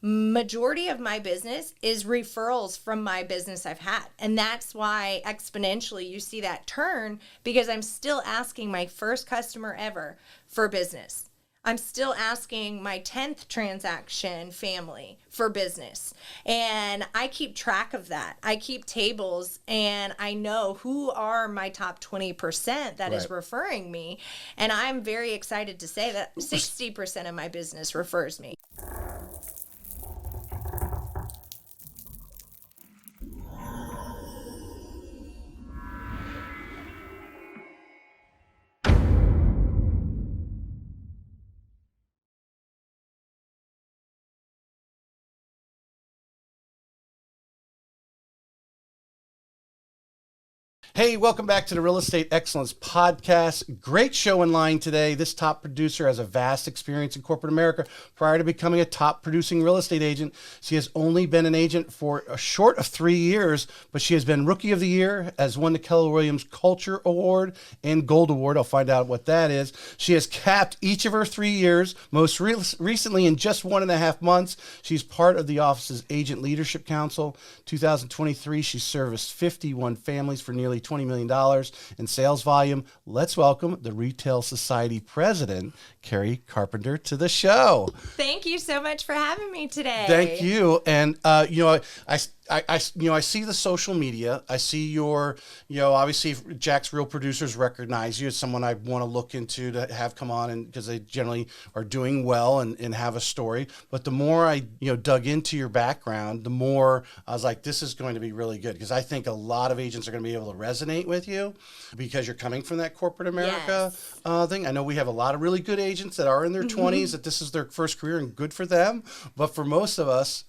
Majority of my business is referrals from my business I've had. And that's why exponentially you see that turn, because I'm still asking my first customer ever for business. I'm still asking my 10th transaction family for business. And I keep track of that. I keep tables, and I know who are my top 20% that is referring me. And I'm very excited to say that 60% of my business refers me. Hey, welcome back to the Real Estate Excellence Podcast. Great show in line today. This top producer has a vast experience in corporate America. Prior to becoming a top producing real estate agent, she has only been an agent for a short of 3 years, but she has been Rookie of the Year, has won the Keller Williams Culture Award and Gold Award. I'll find out what that is. She has capped each of her 3 years, most recently in just 1.5 months. She's part of the office's Agent Leadership Council. 2023, she serviced 51 families for nearly $20 million in sales volume. Let's welcome the Retail Society President, Keri Carpenter, to the show. Thank you so much for having me today. Thank you. And, I see the social media. I see your, obviously Jack's Real Producers recognize you as someone I want to look into to have come on, and because they generally are doing well and have a story. But the more I, dug into your background, the more I was like, this is going to be really good, because I think a lot of agents are going to be able to resonate with you because you're coming from that corporate America thing. I know we have a lot of really good agents that are in their 20s, that this is their first career, and good for them. But for most of us,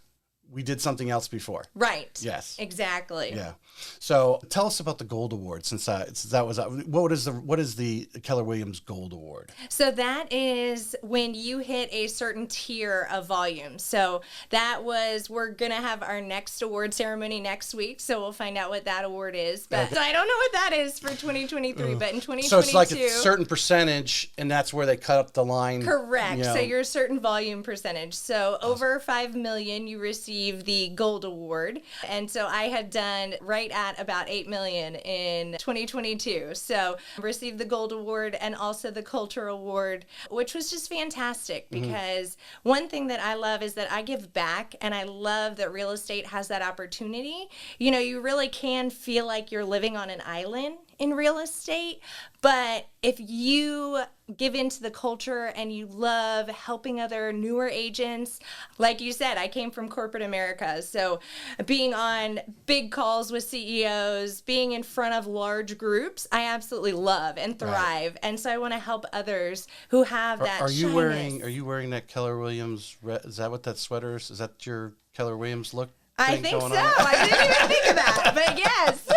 we did something else before. Right. Yes. Exactly. Yeah. So tell us about the Gold Award, since that was what is the Keller Williams Gold Award? So that is when you hit a certain tier of volume. So we're gonna have our next award ceremony next week. So we'll find out what that award is. But so I don't know what that is for 2023. But in 2022, so it's like a certain percentage, and that's where they cut up the line. Correct. So you're a certain volume percentage. So over 5 million, you receive the Gold Award. And so I had done right at about 8 million in 2022. So received the Gold Award and also the Culture Award, which was just fantastic, because one thing that I love is that I give back, and I love that real estate has that opportunity. You really can feel like you're living on an island in real estate, but if you give into the culture and you love helping other newer agents, like you said, I came from corporate America, so being on big calls with CEOs, being in front of large groups, I absolutely love and thrive. Right. And so I want to help others who have that. Are you wearing that Keller Williams? Is that what that sweater is? Is that your Keller Williams look? I think so. I didn't even think of that, but yes.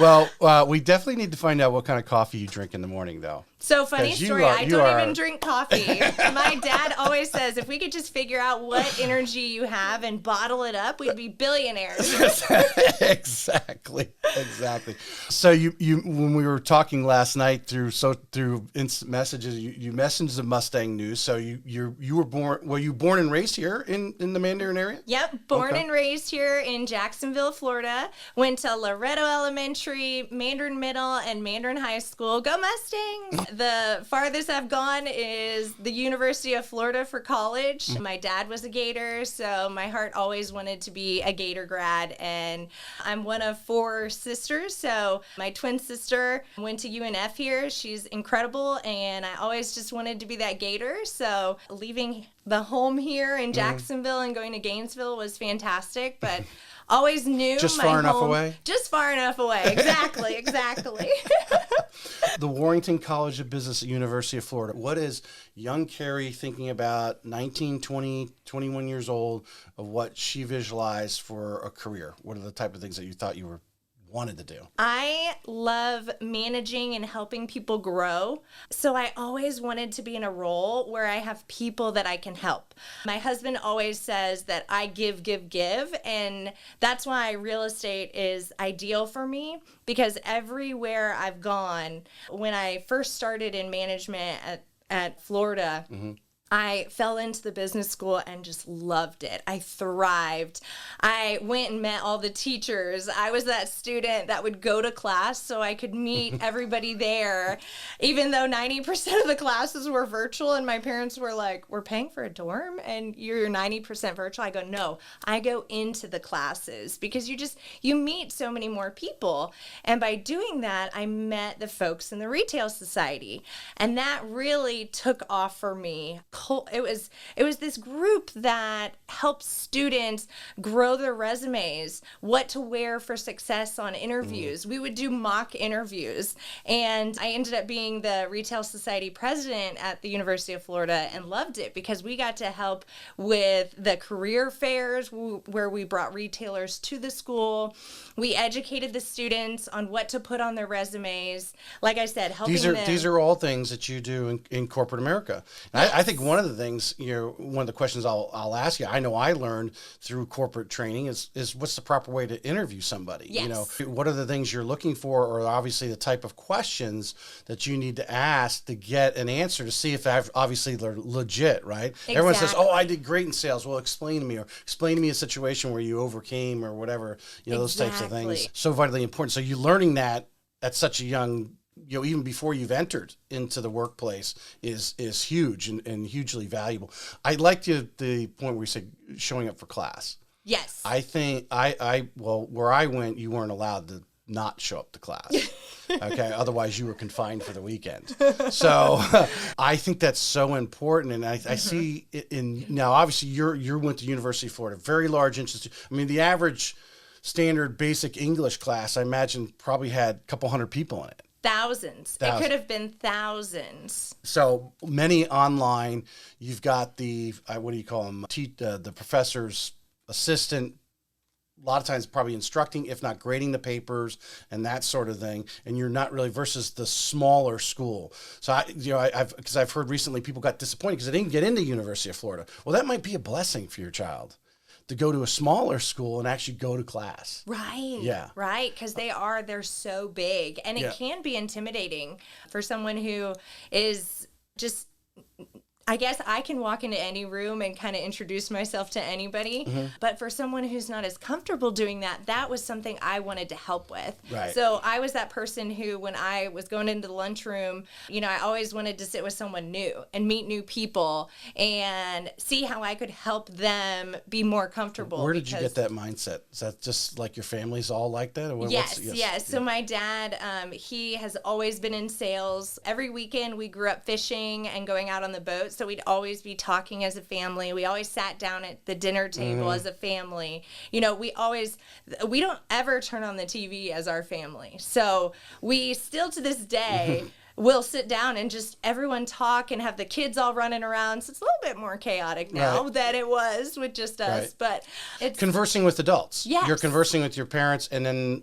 Well, we definitely need to find out what kind of coffee you drink in the morning, though. So funny story, I don't even drink coffee. My dad always says, if we could just figure out what energy you have and bottle it up, we'd be billionaires. Exactly. So you when we were talking last night through instant messages, you messaged the Mustang news. So you were born and raised here in the Mandarin area? Yep, born and raised here in Jacksonville, Florida. Went to Loretto Elementary, Mandarin Middle, and Mandarin High School. Go Mustangs! The farthest I've gone is the University of Florida for college. My dad was a Gator, so my heart always wanted to be a Gator grad. And I'm one of 4 sisters, so my twin sister went to UNF here. She's incredible, and I always just wanted to be that Gator. So leaving the home here in Jacksonville and going to Gainesville was fantastic, but always knew just far enough away. Exactly. The Warrington College of Business at University of Florida. What is young Keri thinking about, 19, 20, 21 years old, of what she visualized for a career? What are the type of things that you thought you wanted to do? I love managing and helping people grow. So I always wanted to be in a role where I have people that I can help. My husband always says that I give. And that's why real estate is ideal for me, because everywhere I've gone, when I first started in management at Florida, I fell into the business school and just loved it. I thrived. I went and met all the teachers. I was that student that would go to class so I could meet everybody there, even though 90% of the classes were virtual. And my parents were like, we're paying for a dorm and you're 90% virtual. I go, no, I go into the classes because you meet so many more people. And by doing that, I met the folks in the retail society. And that really took off for me. It was this group that helps students grow their resumes, what to wear for success on interviews. We would do mock interviews, and I ended up being the retail society president at the University of Florida and loved it because we got to help with the career fairs where we brought retailers to the school. We educated the students on what to put on their resumes. Like I said, helping them. These are all things that you do in corporate America. Yes. I think one of the things, one of the questions I'll ask you, I know I learned through corporate training is what's the proper way to interview somebody? Yes. What are the things you're looking for, or obviously the type of questions that you need to ask to get an answer to see if obviously they're legit, right? Exactly. Everyone says, oh, I did great in sales. Well, explain to me a situation where you overcame or whatever, those types of things. So vitally important. So you're learning that at such a young, even before you've entered into the workplace is huge and hugely valuable. I liked the point where you said showing up for class. Yes. I think where I went, you weren't allowed to not show up to class. Okay. Otherwise you were confined for the weekend. So I think that's so important. And I see it now, obviously you went to University of Florida, very large institute. I mean, the average standard basic English class, I imagine probably had a couple hundred people in it. Thousands. It could have been thousands. So many online. You've got the, what do you call them? The professor's assistant, a lot of times probably instructing, if not grading the papers and that sort of thing. And you're not really versus the smaller school. So I've heard recently people got disappointed because they didn't get into University of Florida. Well, that might be a blessing for your child to go to a smaller school and actually go to class. Right. Yeah. Right. Because they're so big. And it can be intimidating for someone who is just, I guess I can walk into any room and kind of introduce myself to anybody. Mm-hmm. But for someone who's not as comfortable doing that, that was something I wanted to help with. Right. So I was that person who, when I was going into the lunchroom, I always wanted to sit with someone new and meet new people and see how I could help them be more comfortable. Where did you get that mindset? Is that just like your family's all like that? Or yes. So my dad, he has always been in sales. Every weekend we grew up fishing and going out on the boat. So we'd always be talking as a family. We always sat down at the dinner table as a family. We don't ever turn on the TV as our family. So we still to this day will sit down and just everyone talk and have the kids all running around. So it's a little bit more chaotic now than it was with just us. Right. But it's conversing with adults. Yes. You're conversing with your parents, and then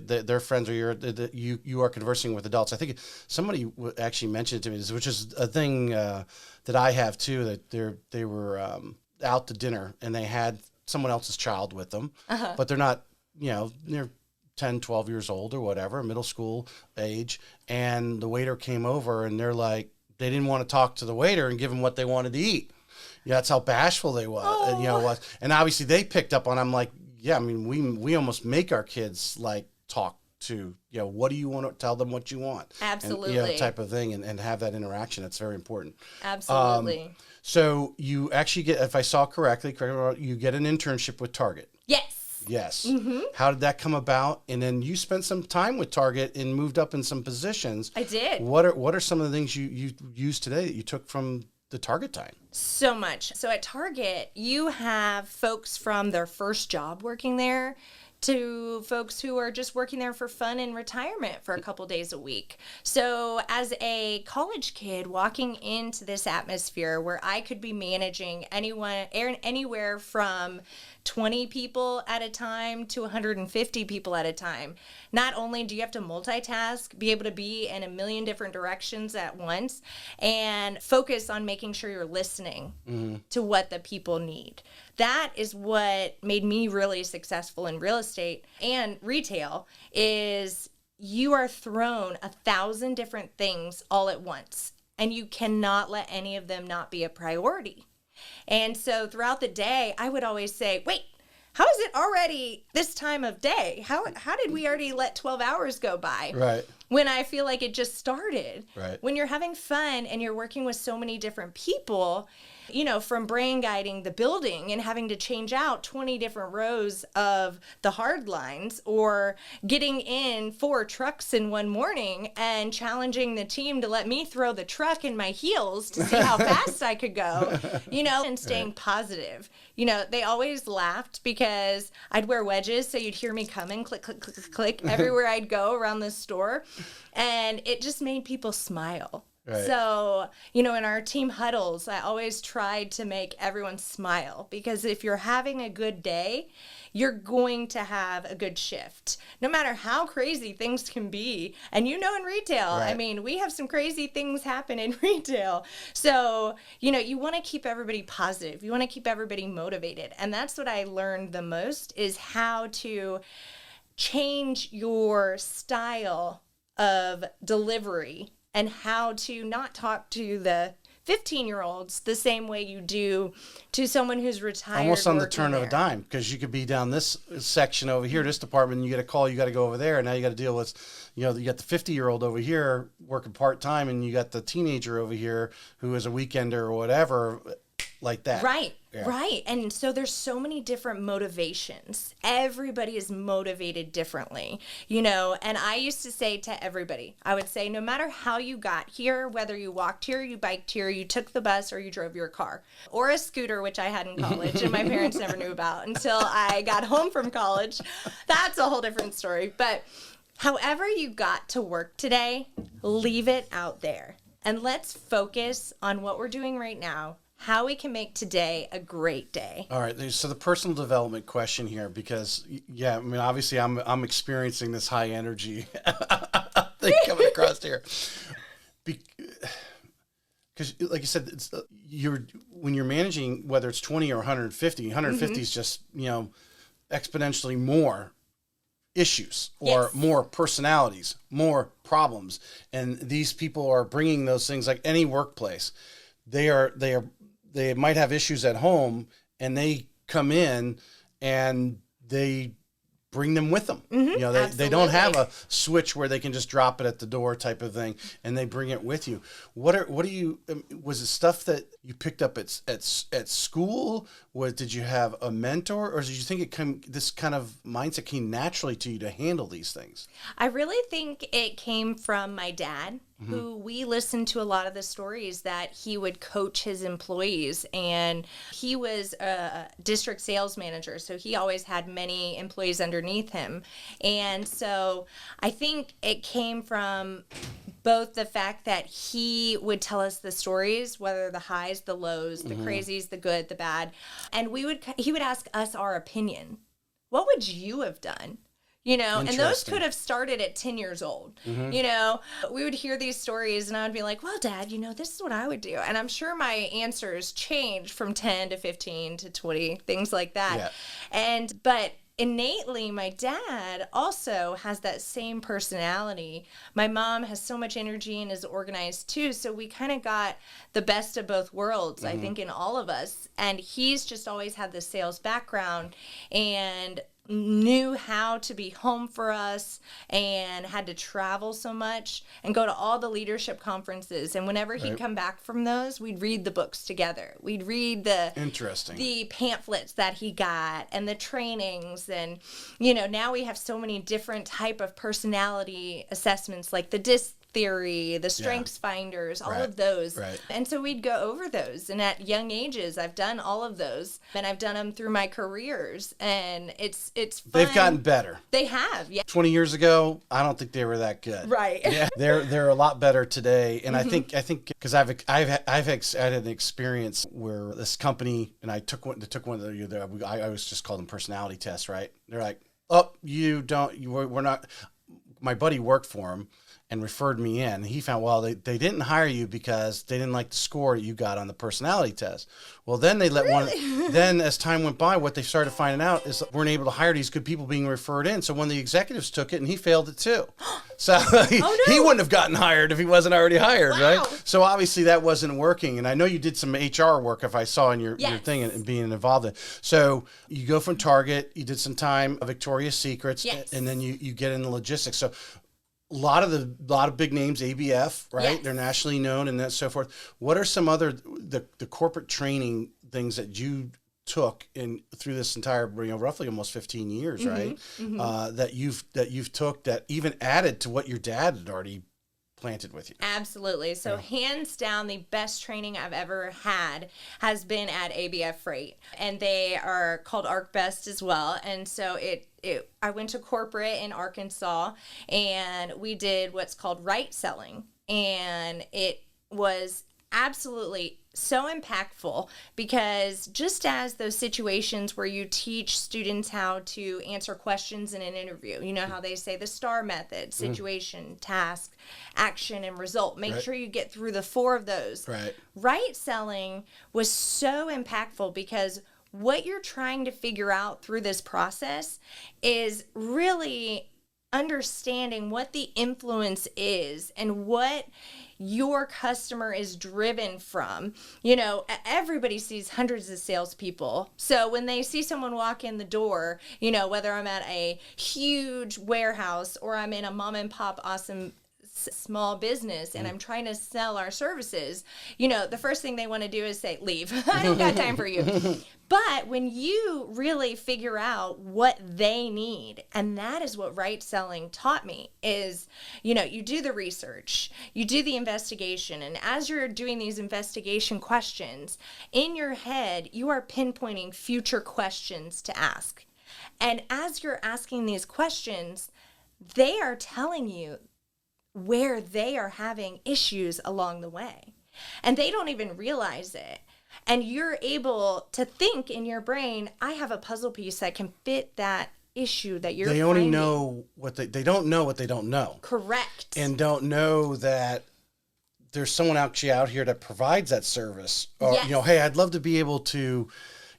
their friends, or you are conversing with adults. I think somebody actually mentioned it to me, which is a thing that I have too. That they were out to dinner and they had someone else's child with them, but they're not. They're 10, 12 years old or whatever, middle school age. And the waiter came over and they're like, they didn't want to talk to the waiter and give him what they wanted to eat. That's how bashful they was. Oh. And obviously they picked up on, I'm like, we almost make our kids like talk to, what do you want to tell them what you want? Absolutely. And, type of thing and have that interaction. That's very important. Absolutely. So you actually get, if I saw correctly, you get an internship with Target. Yes. Yes. Mm-hmm. How did that come about? And then you spent some time with Target and moved up in some positions. I did. What are some of the things you use today that you took from the Target time? So much. So at Target, you have folks from their first job working there to folks who are just working there for fun and retirement for a couple days a week. So as a college kid walking into this atmosphere where I could be managing anywhere from 20 people at a time to 150 people at a time. Not only do you have to multitask, be able to be in a million different directions at once, and focus on making sure you're listening to what the people need. That is what made me really successful in real estate and retail, is you are thrown 1,000 different things all at once. and you cannot let any of them not be a priority. And so throughout the day, I would always say, wait, how is it already this time of day? How did we already let 12 hours go by? Right. When I feel like it just started. Right. When you're having fun and you're working with so many different people, you know, from brain guiding the building and having to change out 20 different rows of the hard lines, or getting in 4 trucks in one morning and challenging the team to let me throw the truck in my heels to see how fast I could go, you know, and staying positive. You know, they always laughed because I'd wear wedges, so you'd hear me coming, click, click, click, click, click, everywhere I'd go around the store. And it just made people smile. Right. So, you know, in our team huddles, I always tried to make everyone smile, because if you're having a good day, you're going to have a good shift, no matter how crazy things can be. And you know, in retail, Right. I mean, we have some crazy things happen in retail. So, you know, you want to keep everybody positive. You want to keep everybody motivated. And that's what I learned the most, is how to change your style of delivery and how to not talk to the 15-year-olds the same way you do to someone who's retired. Almost on the working turn of a there. dime, because you could be down this section over here, this department, and you get a call, you got to go over there, and now you got to deal with, you know, you got the 50-year-old over here working part-time, and you got the teenager over here who is a weekender or whatever, like that. Right, Yeah. right. And so there's so many different motivations. Everybody is motivated differently, you know, and I used to say to everybody, I would say, no matter how you got here, whether you walked here, you biked here, you took the bus, or you drove your car, or a scooter, which I had in college and my parents never knew about until I got home from college. That's a whole different story. But however you got to work today, leave it out there. And let's focus on what we're doing right now, how we can make today a great day. All right. So the personal development question here, because yeah, I mean, obviously I'm experiencing this high energy thing coming across here. Because like you said, it's, when you're managing, whether it's 20 or 150 is just, you know, exponentially more issues or Yes. more personalities, more problems. And these people are bringing those things, like any workplace. They might have issues at home, and they come in and they bring them with them. You know, they don't have a switch where they can just drop it at the door type of thing, and they bring it with you. What do you, was it stuff that you picked up at school? Did you have a mentor, or did you think this kind of mindset came naturally to you to handle these things? I really think it came from my dad, who we listened to a lot of the stories that he would coach his employees, and he was a district sales manager, so he always had many employees underneath him. And so I think it came from both the fact that he would tell us the stories, whether the highs, the lows, the crazies, the good, the bad, and he would ask us our opinion. What would you have done? You know, and those could have started at 10 years old. You know, we would hear these stories and I would be like, well, Dad, you know, this is what I would do. And I'm sure my answers changed from 10 to 15 to 20, things like that. Yeah. But innately, my dad also has that same personality. My mom has so much energy and is organized too. So we kind of got the best of both worlds, I think, in all of us. And he's just always had the sales background and knew how to be home for us and had to travel so much and go to all the leadership conferences. And whenever he'd come back from those, we'd read the books together. We'd read the pamphlets that he got and the trainings. And, you know, now we have so many different type of personality assessments, like the DISC theory, the strengths finders, all of those. And so we'd go over those. And at young ages, I've done all of those. And I've done them through my careers. And it's fun. They've gotten better. They have, yeah. 20 years ago, I don't think they were that good. Right. Yeah. They're a lot better today. And I think because I've had an experience where this company, and I took one of the, I always just call them personality tests, right? They're like, oh, we're not, my buddy worked for him. and referred me in. He found, well, they didn't hire you because they didn't like the score you got on the personality test. Well, then they let then as time went by, what they started finding out is weren't able to hire these good people being referred in. So when the executives took it, and he failed it too. So he wouldn't have gotten hired if he wasn't already hired, right? So obviously that wasn't working. And I know you did some HR work, if I saw in your thing, and being involved in. So you go from Target, you did some time at Victoria's Secrets, and then you get into logistics. So a lot of big names, ABF, right? Yes. They're nationally known and that so forth. What are some other the corporate training things that you took through this entire, roughly almost 15 years, right? That you've took that even added to what your dad had already planted with you? Absolutely. So hands down, the best training I've ever had has been at ABF Freight, and they are called ArcBest as well. And so I went to corporate in Arkansas, and we did what's called right selling, and it was absolutely so impactful, because just as those situations where you teach students how to answer questions in an interview, you know how they say the STAR method: situation, task, action, and result. Make sure you get through the 4 of those. Right selling was so impactful, because what you're trying to figure out through this process is really understanding what the influence is and what your customer is driven from. Everybody sees hundreds of salespeople. So when they see someone walk in the door, whether I'm at a huge warehouse or I'm in a mom and pop awesome small business and I'm trying to sell our services, the first thing they want to do is say, leave. I don't got time for you. But when you really figure out what they need, and that is what right selling taught me, is, you do the research, you do the investigation, and as you're doing these investigation questions, in your head, you are pinpointing future questions to ask. And as you're asking these questions, they are telling you where they are having issues along the way. And they don't even realize it. And you're able to think in your brain, I have a puzzle piece that can fit that issue that you're They only know what they don't know what they don't know. Correct. And don't know that there's someone actually out here that provides that service. Or, hey, I'd love to be able to,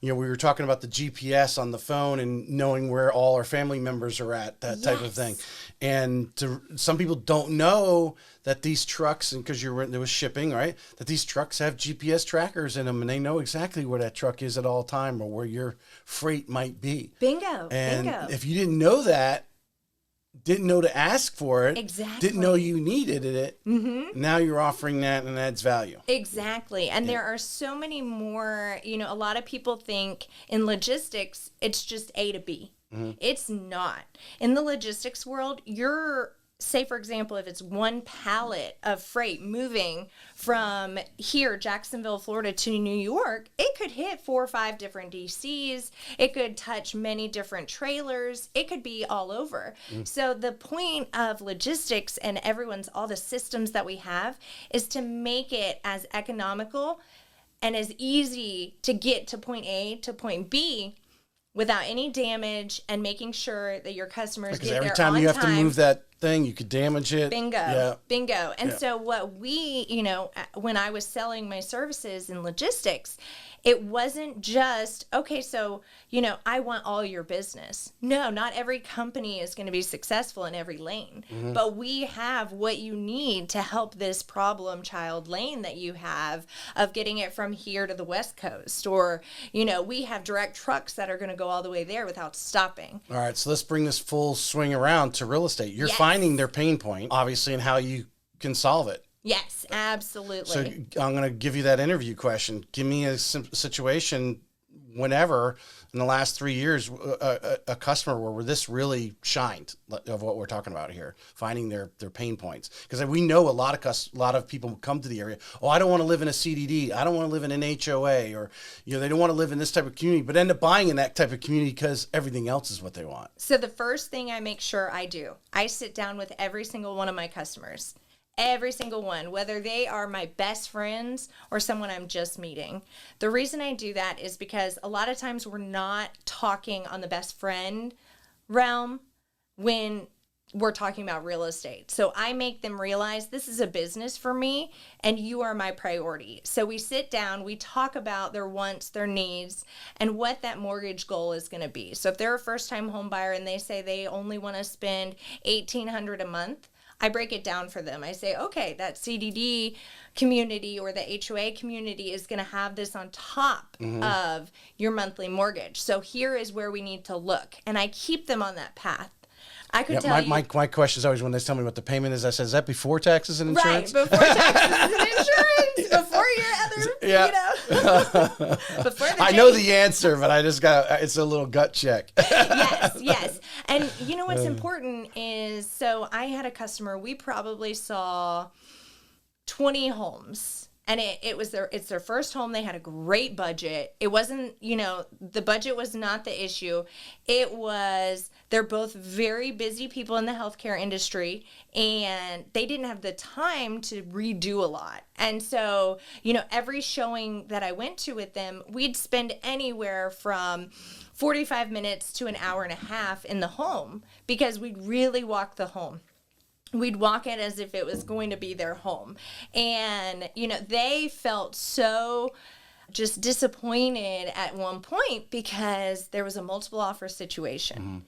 we were talking about the GPS on the phone and knowing where all our family members are at, that type of thing. And some people don't know that these trucks, and because there was shipping, right, that these trucks have GPS trackers in them, and they know exactly where that truck is at all time, or where your freight might be. Bingo. If you didn't know that, didn't know to ask for it, exactly, didn't know you needed it, now you're offering that, and it adds value. Exactly. And there are so many more, a lot of people think in logistics, it's just A to B. It's not. In the logistics world, say, for example, if it's one pallet of freight moving from here, Jacksonville, Florida, to New York, it could hit 4 or 5 different DCs. It could touch many different trailers. It could be all over. So the point of logistics and all the systems that we have is to make it as economical and as easy to get to point A to point B without any damage, and making sure that your customers get there on time. Because every time you have to move that thing, you could damage it. Bingo. And so what we, when I was selling my services in logistics, it wasn't just, okay, so, I want all your business. No, not every company is going to be successful in every lane. But we have what you need to help this problem child lane that you have of getting it from here to the West Coast. Or, we have direct trucks that are going to go all the way there without stopping. All right, so let's bring this full swing around to real estate. You're finding their pain point, obviously, and how you can solve it. Yes, absolutely. So I'm going to give you that interview question. Give me a situation whenever in the last 3 years, a customer where this really shined of what we're talking about here, finding their pain points. Because we know a lot of people come to the area. Oh, I don't want to live in a CDD. I don't want to live in an HOA, or they don't want to live in this type of community, but end up buying in that type of community because everything else is what they want. So the first thing I make sure I do, I sit down with every single one of my customers. Every single one, whether they are my best friends or someone I'm just meeting. The reason I do that is because a lot of times we're not talking on the best friend realm when we're talking about real estate. So I make them realize this is a business for me and you are my priority. So we sit down, we talk about their wants, their needs, and what that mortgage goal is going to be. So if they're a first-time home buyer and they say they only want to spend $1,800 a month, I break it down for them. I say, okay, that CDD community or the HOA community is going to have this on top of your monthly mortgage. So here is where we need to look. And I keep them on that path. I could tell you. My question is always when they tell me what the payment is, I say, is that before taxes and insurance? Right, before taxes and insurance, before your other, before the I know the answer, but I just it's a little gut check. Yes. And you know what's important is, so I had a customer, we probably saw 20 homes. And it's their first home. They had a great budget. It wasn't, the budget was not the issue. It was, they're both very busy people in the healthcare industry, and they didn't have the time to redo a lot. And so, every showing that I went to with them, we'd spend anywhere from 45 minutes to an hour and a half in the home because we'd really walk the home. We'd walk it as if it was going to be their home. And, they felt so just disappointed at one point because there was a multiple offer situation.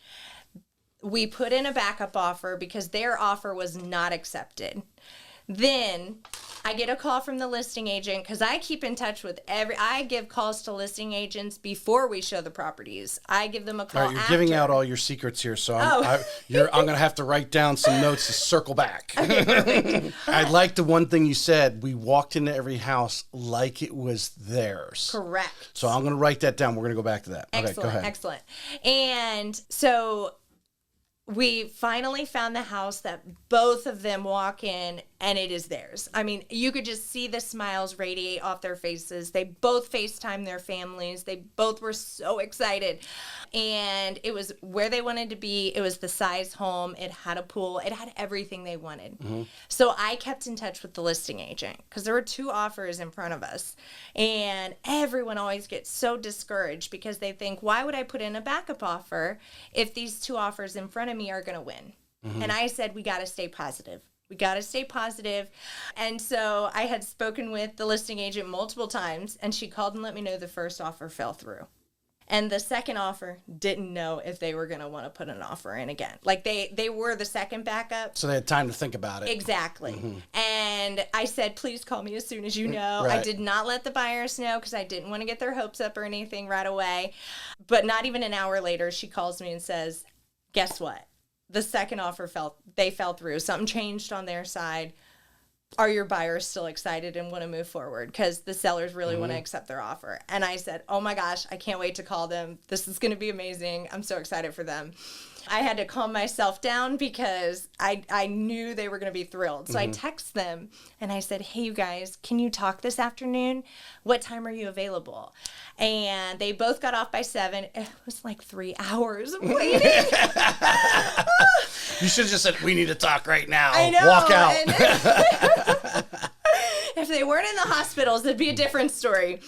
We put in a backup offer because their offer was not accepted. Then I get a call from the listing agent because I keep in touch with I give calls to listing agents before we show the properties. I give them a call. All right, you're giving out all your secrets here, so I'm going to have to write down some notes to circle back. Okay, perfect. I like the one thing you said. We walked into every house like it was theirs. Correct. So I'm going to write that down. We're going to go back to that. Excellent, okay, go ahead. Excellent. And so we finally found the house that both of them walk in and it is theirs. I mean, you could just see the smiles radiate off their faces. They both FaceTime their families. They both were so excited. And it was where they wanted to be. It was the size home. It had a pool. It had everything they wanted. So I kept in touch with the listing agent because there were 2 offers in front of us. And everyone always gets so discouraged because they think, why would I put in a backup offer if these 2 offers in front of me are going to win? And I said, we got to stay positive. We got to stay positive. And so I had spoken with the listing agent multiple times, and she called and let me know the first offer fell through. And the second offer didn't know if they were going to want to put an offer in again. Like they were the second backup. So they had time to think about it. Exactly. And I said, please call me as soon as you know. Right. I did not let the buyers know because I didn't want to get their hopes up or anything right away. But not even an hour later, she calls me and says, guess what? The second offer fell through. Something changed on their side. Are your buyers still excited and want to move forward? Because the sellers really want to accept their offer. And I said, oh my gosh, I can't wait to call them. This is going to be amazing. I'm so excited for them. I had to calm myself down because I knew they were going to be thrilled. So I text them and I said, hey, you guys, can you talk this afternoon? What time are you available? And they both got off by 7. It was like 3 hours of waiting. You should have just said, we need to talk right now. I know. Walk out. If they weren't in the hospitals, it'd be a different story.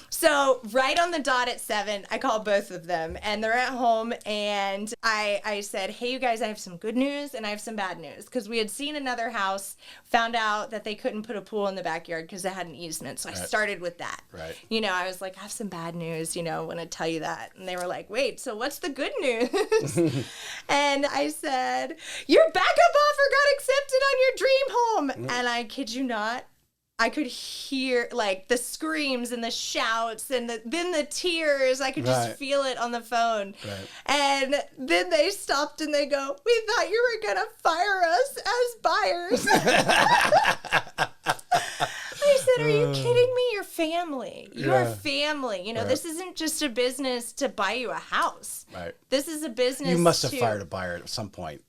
So right on the dot at 7, I called both of them, and they're at home, and I said, hey, you guys, I have some good news, and I have some bad news, because we had seen another house, found out that they couldn't put a pool in the backyard because it had an easement, so I started with that. Right. I was like, I have some bad news, I want to tell you that. And they were like, wait, so what's the good news? And I said, your backup offer got accepted on your dream home. And I kid you not, I could hear like the screams and the shouts and then the tears. I could just feel it on the phone. Right. And then they stopped and they go, we thought you were going to fire us as buyers. I said, are you kidding me? You're family. You're family. This isn't just a business to buy you a house. Right. This is a business. You must have fired a buyer at some point.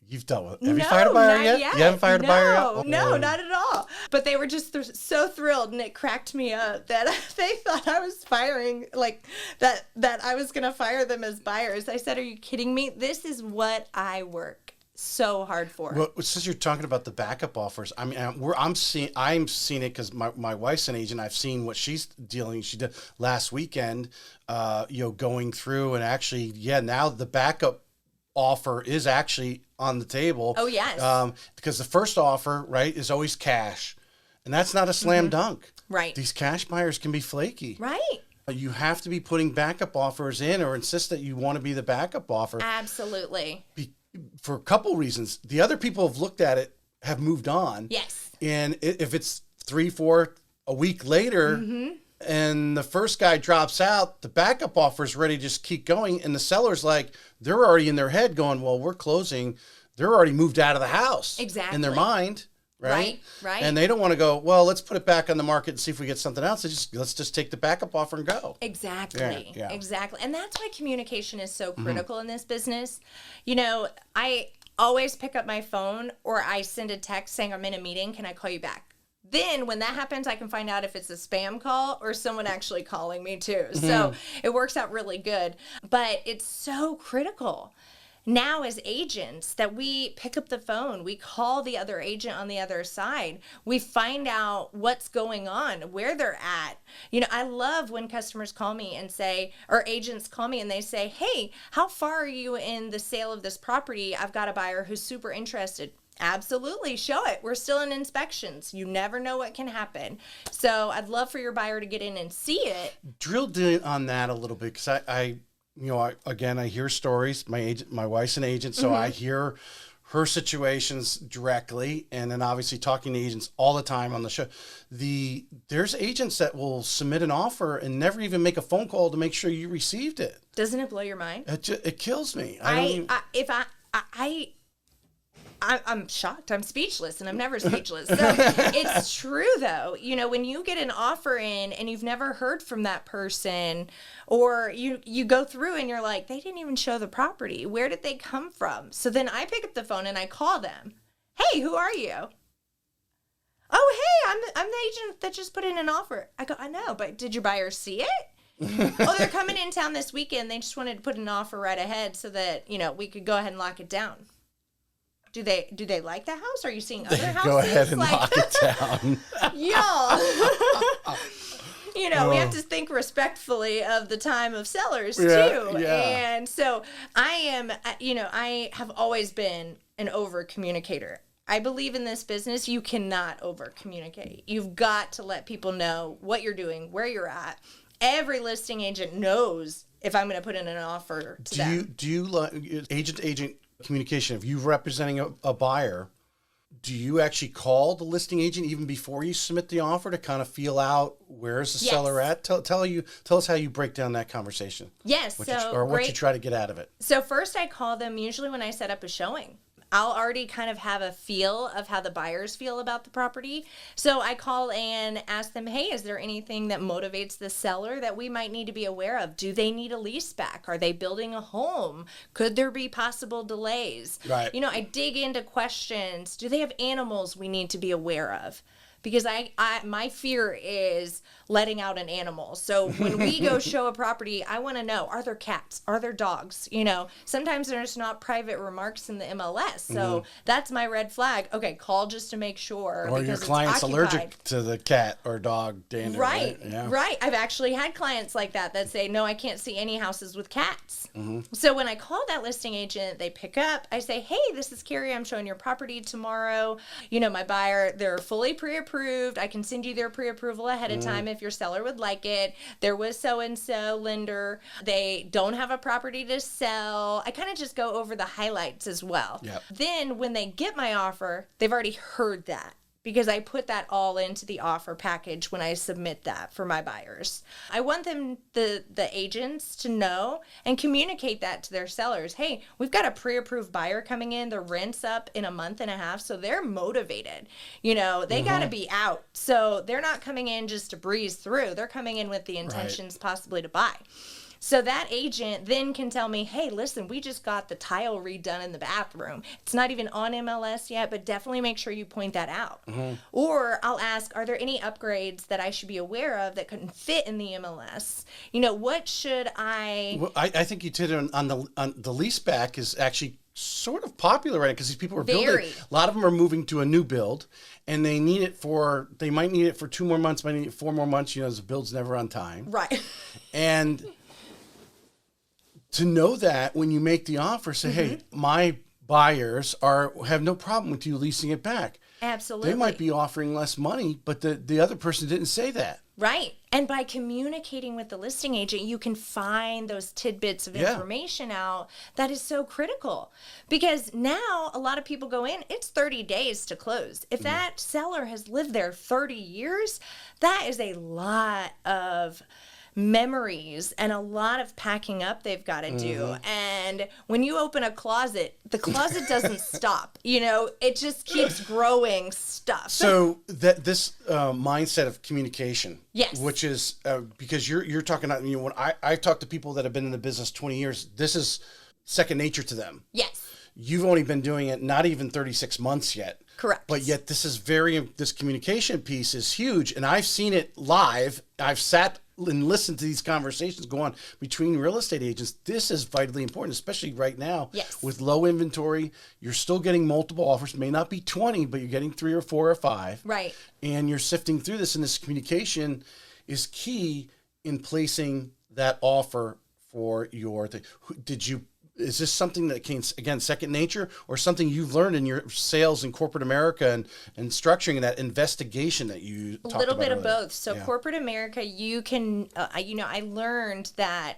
You've dealt with. Have you fired a buyer yet? You haven't fired a buyer yet? No, not at all. But they were just so thrilled, and it cracked me up that they thought I was firing, like that I was going to fire them as buyers. I said, "Are you kidding me? This is what I work so hard for." Well, since you're talking about the backup offers, I mean, I'm seeing it because my wife's an agent. I've seen what she's dealing. She did last weekend, going through and actually, now the backup offer is actually on the table. Oh, yes. Because the first offer, right, is always cash. And that's not a slam dunk. Right. These cash buyers can be flaky. Right. You have to be putting backup offers in or insist that you want to be the backup offer. Absolutely. For a couple reasons. The other people have looked at it, have moved on. Yes. And if it's 3-4 a week later and the first guy drops out, the backup offer is ready to just keep going. And the seller's like, they're already in their head going, well, we're closing. They're already moved out of the house. Exactly. In their mind. Right. And they don't want to go, well, let's put it back on the market and see if we get something else. Let's just take the backup offer and go. Exactly. Yeah. Exactly. And that's why communication is so critical in this business. You know, I always pick up my phone or I send a text saying I'm in a meeting. Can I call you back? Then when that happens, I can find out if it's a spam call or someone actually calling me too. So it works out really good. But it's so critical now as agents that we pick up the phone, we call the other agent on the other side, we find out what's going on, where they're at. You know, I love when customers call me and say, or agents call me and they say, hey, how far are you in the sale of this property? I've got a buyer who's super interested. Absolutely. Show it. We're still in inspections. You never know what can happen. So I'd love for your buyer to get in and see it. Drilled in on that a little bit because I hear stories. My wife's an agent, so I hear her situations directly, and then obviously talking to agents all the time on the show. There's agents that will submit an offer and never even make a phone call to make sure you received it. Doesn't it blow your mind? It kills me. I'm shocked. I'm speechless, and I'm never speechless. So it's true, though. You know, when you get an offer in and you've never heard from that person, or you go through and you're like, they didn't even show the property. Where did they come from? So then I pick up the phone and I call them. Hey, who are you? Oh, hey, I'm the agent that just put in an offer. I go, I know, but did your buyer see it? Oh, they're coming in town this weekend. They just wanted to put an offer right ahead so that, you know, we could go ahead and lock it down. Do they like the house? Are you seeing other houses? Go ahead and lock it down. Y'all. You know, we have to think respectfully of the time of sellers, too. Yeah. And so I have always been an over-communicator. I believe in this business, you cannot over-communicate. You've got to let people know what you're doing, where you're at. Every listing agent knows if I'm going to put in an offer to them. Do you like agent-to-agent communication? If you're representing a buyer, do you actually call the listing agent even before you submit the offer to kind of feel out where's the seller at? Tell us how you break down that conversation. Yes. What you try to get out of it. So first I call them usually when I set up a showing. I'll already kind of have a feel of how the buyers feel about the property. So I call and ask them, hey, is there anything that motivates the seller that we might need to be aware of? Do they need a lease back? Are they building a home? Could there be possible delays? Right. You know, I dig into questions. Do they have animals we need to be aware of? Because my fear is letting out an animal. So when we go show a property, I want to know, are there cats? Are there dogs? You know, sometimes there's not private remarks in the MLS. So that's my red flag. Okay, call just to make sure. Or your client's allergic to the cat or dog dander. Right, right. I've actually had clients like that say, no, I can't see any houses with cats. So when I call that listing agent, they pick up. I say, hey, this is Keri. I'm showing your property tomorrow. You know, my buyer, they're fully pre-approved. I can send you their pre-approval ahead of time if your seller would like it. There was so-and-so lender. They don't have a property to sell. I kind of just go over the highlights as well. Yep. Then when they get my offer, they've already heard that, because I put that all into the offer package when I submit that for my buyers. I want them, the agents, to know and communicate that to their sellers. Hey, we've got a pre-approved buyer coming in. The rent's up in a month and a half, so they're motivated. You know, they got to be out. So they're not coming in just to breeze through. They're coming in with the intentions possibly to buy. So that agent then can tell me, hey, listen, we just got the tile redone in the bathroom. It's not even on MLS yet, but definitely make sure you point that out. Or I'll ask, are there any upgrades that I should be aware of that couldn't fit in the MLS? You know, what should I... Well, I think you did it on the lease back is actually sort of popular right now because these people are building. A lot of them are moving to a new build, and they might need it for 2 more months, might need it 4 more months, you know, the build's never on time. Right. And to know that when you make the offer, say, hey, my buyers have no problem with you leasing it back. Absolutely. They might be offering less money, but the other person didn't say that. Right. And by communicating with the listing agent, you can find those tidbits of information out that is so critical. Because now a lot of people go in, it's 30 days to close. If that seller has lived there 30 years, that is a lot of memories and a lot of packing up they've got to do. And when you open a closet, the closet doesn't stop. You know, it just keeps growing stuff. So this mindset of communication, yes, which is because you're talking about, you know, when I've talked to people that have been in the business 20 years, this is second nature to them. Yes. You've only been doing it not even 36 months yet. Correct. But yet this communication piece is huge. And I've seen it live. I've sat and listened to these conversations go on between real estate agents. This is vitally important, especially right now. Yes. With low inventory, you're still getting multiple offers. May not be 20, but you're getting 3 or 4 or 5. Right. And you're sifting through this, and this communication is key in placing that offer for your thing. Is this something that came, again, second nature, or something you've learned in your sales in corporate America and structuring that investigation that you talked about? A little bit earlier? of both. So corporate America, you can, I learned that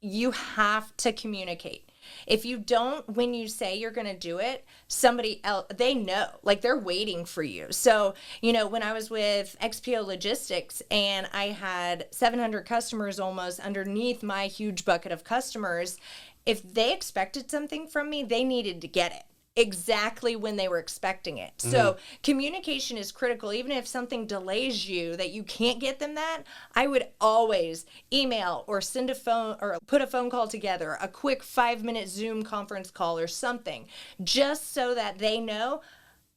you have to communicate. If you don't, when you say you're going to do it, somebody else, they know, like they're waiting for you. So, you know, when I was with XPO Logistics and I had 700 customers almost underneath my huge bucket of customers, if they expected something from me, they needed to get it exactly when they were expecting it. So communication is critical. Even if something delays you that you can't get them that, I would always email or send a phone or put a phone call together, a quick 5-minute Zoom conference call or something, just so that they know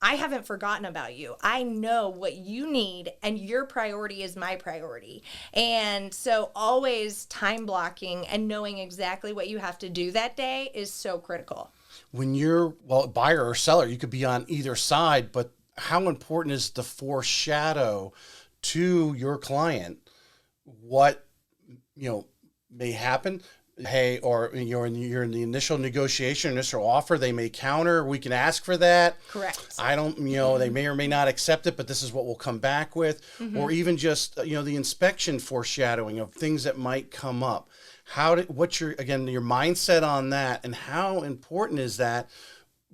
I haven't forgotten about you. I know what you need, and your priority is my priority. And so always time blocking and knowing exactly what you have to do that day is so critical. When you're, well, buyer or seller, you could be on either side, but how important is the foreshadow to your client what, you know, may happen? Hey, or you're in the initial negotiation, initial offer, they may counter. We can ask for that. Correct. I don't, you know, they may or may not accept it, but this is what we'll come back with. Or even just, you know, the inspection foreshadowing of things that might come up. What's your mindset on that, and how important is that?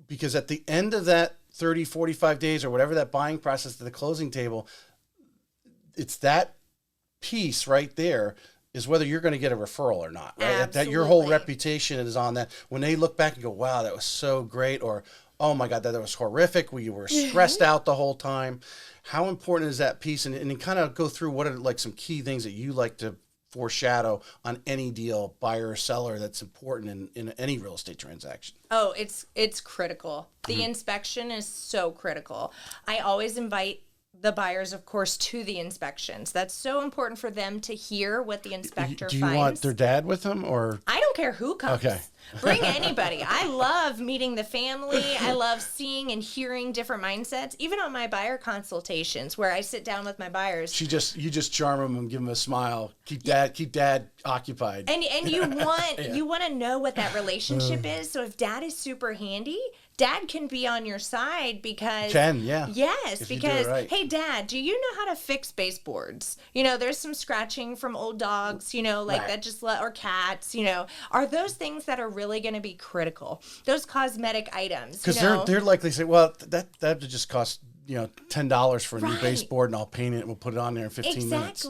Because at the end of that 30, 45 days or whatever that buying process to the closing table, it's that piece right there is whether you're going to get a referral or not, right? Absolutely. That your whole reputation is on that. When they look back and go, wow, that was so great, or, oh my God, that was horrific, we were stressed out the whole time. How important is that piece? And kind of go through what are like some key things that you like to foreshadow on any deal, buyer or seller, that's important in any real estate transaction? Oh, it's critical. The inspection is so critical. I always invite the buyers, of course, to the inspections. That's so important for them to hear what the inspector finds. Do you want their dad with them, or? I don't care who comes. Okay. Bring anybody. I love meeting the family. I love seeing and hearing different mindsets. Even on my buyer consultations, where I sit down with my buyers. You just charm them and give them a smile. Keep dad occupied. And you want you want to know what that relationship is. So if dad is super handy, dad can be on your side because... Yes, because, right. Hey, Dad, do you know how to fix baseboards? You know, there's some scratching from old dogs, you know, like that or cats, you know. Are those things that are really going to be critical? Those cosmetic items, because they're likely to say, well, that would just cost, you know, $10 for a new baseboard, and I'll paint it and we'll put it on there in 15 minutes.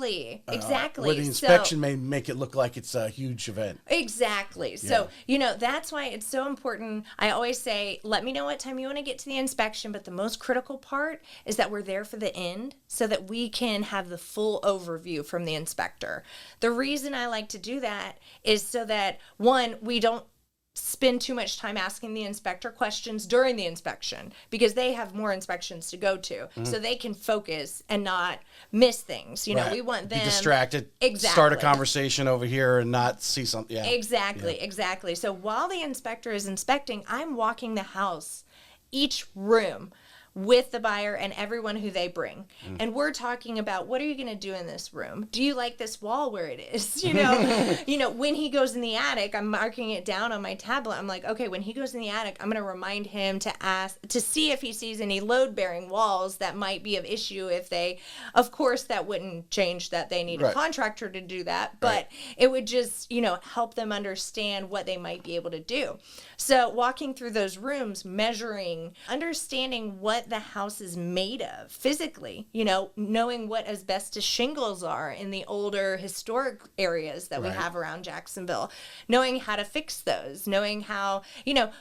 Exactly. Where the inspection may make it look like it's a huge event. Exactly. Yeah. So, you know, that's why it's so important. I always say, let me know what time you want to get to the inspection, but the most critical part is that we're there for the end so that we can have the full overview from the inspector. The reason I like to do that is so that, one, we don't spend too much time asking the inspector questions during the inspection, because they have more inspections to go to, so they can focus and not miss things. You know, we want them be distracted, start a conversation over here and not see something. Exactly. So while the inspector is inspecting, I'm walking the house, each room, with the buyer and everyone who they bring. And we're talking about, what are you going to do in this room? Do you like this wall where it is? When he goes in the attic, I'm marking it down on my tablet. I'm like, okay, when he goes in the attic, I'm going to remind him to see if he sees any load-bearing walls that might be of issue. If they, of course, that wouldn't change that they need a contractor to do that, but it would just, help them understand what they might be able to do. So walking through those rooms, measuring, understanding what the house is made of physically, knowing what asbestos shingles are in the older historic areas that we have around Jacksonville, knowing how to fix those, knowing how,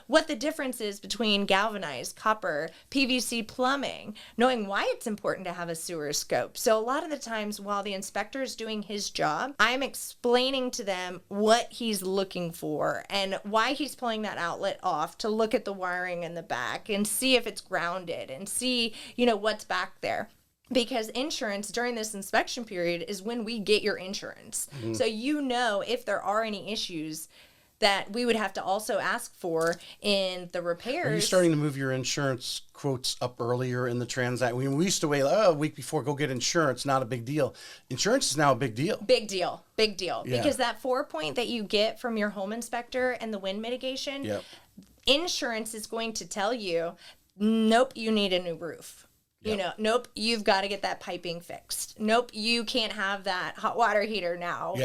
what the difference is between galvanized, copper, PVC plumbing, knowing why it's important to have a sewer scope. So a lot of the times while the inspector is doing his job, I'm explaining to them what he's looking for and why he's pulling that outlet off to look at the wiring in the back and see if it's grounded and see, what's back there. Because insurance during this inspection period is when we get your insurance. So if there are any issues that we would have to also ask for in the repairs. Are you starting to move your insurance quotes up earlier in the transaction? We used to wait a week before, go get insurance, not a big deal. Insurance is now a big deal. Big deal. Yeah. Because that 4-point that you get from your home inspector and the wind mitigation, insurance is going to tell you, nope, you need a new roof. Nope, you've got to get that piping fixed. Nope, you can't have that hot water heater now.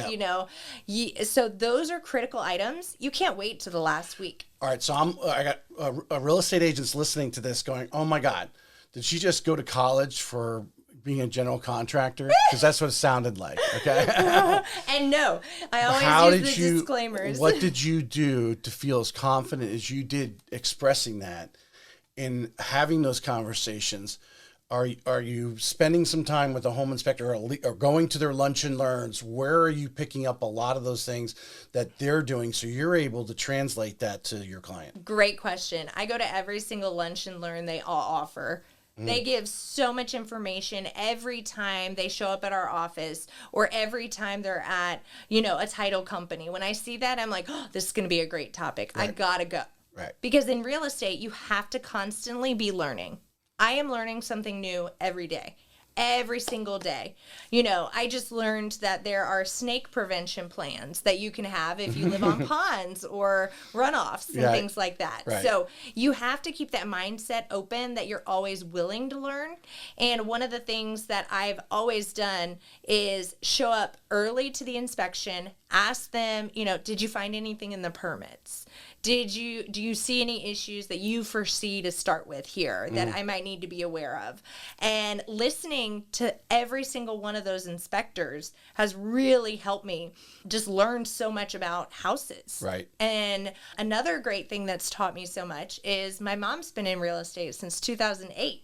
So those are critical items. You can't wait to the last week. All right, so I got a real estate agents listening to this going, oh my God, did she just go to college for being a general contractor? Because that's what it sounded like, okay? And no, I always use the disclaimers. What did you do to feel as confident as you did expressing that in having those conversations? Are you spending some time with a home inspector or going to their lunch and learns? Where are you picking up a lot of those things that they're doing so you're able to translate that to your client? Great question. I go to every single lunch and learn they all offer. They give so much information every time they show up at our office or every time they're at, a title company. When I see that, I'm like, oh, this is going to be a great topic. I got to go. Right. Because in real estate, you have to constantly be learning. I am learning something new every day. Every single day. I just learned that there are snake prevention plans that you can have if you live on ponds or runoffs and things like that. Right. So you have to keep that mindset open that you're always willing to learn. And one of the things that I've always done is show up early to the inspection, ask them, did you find anything in the permits? Do you see any issues that you foresee to start with here that I might need to be aware of? And listening to every single one of those inspectors has really helped me just learn so much about houses. Right. And another great thing that's taught me so much is my mom's been in real estate since 2008.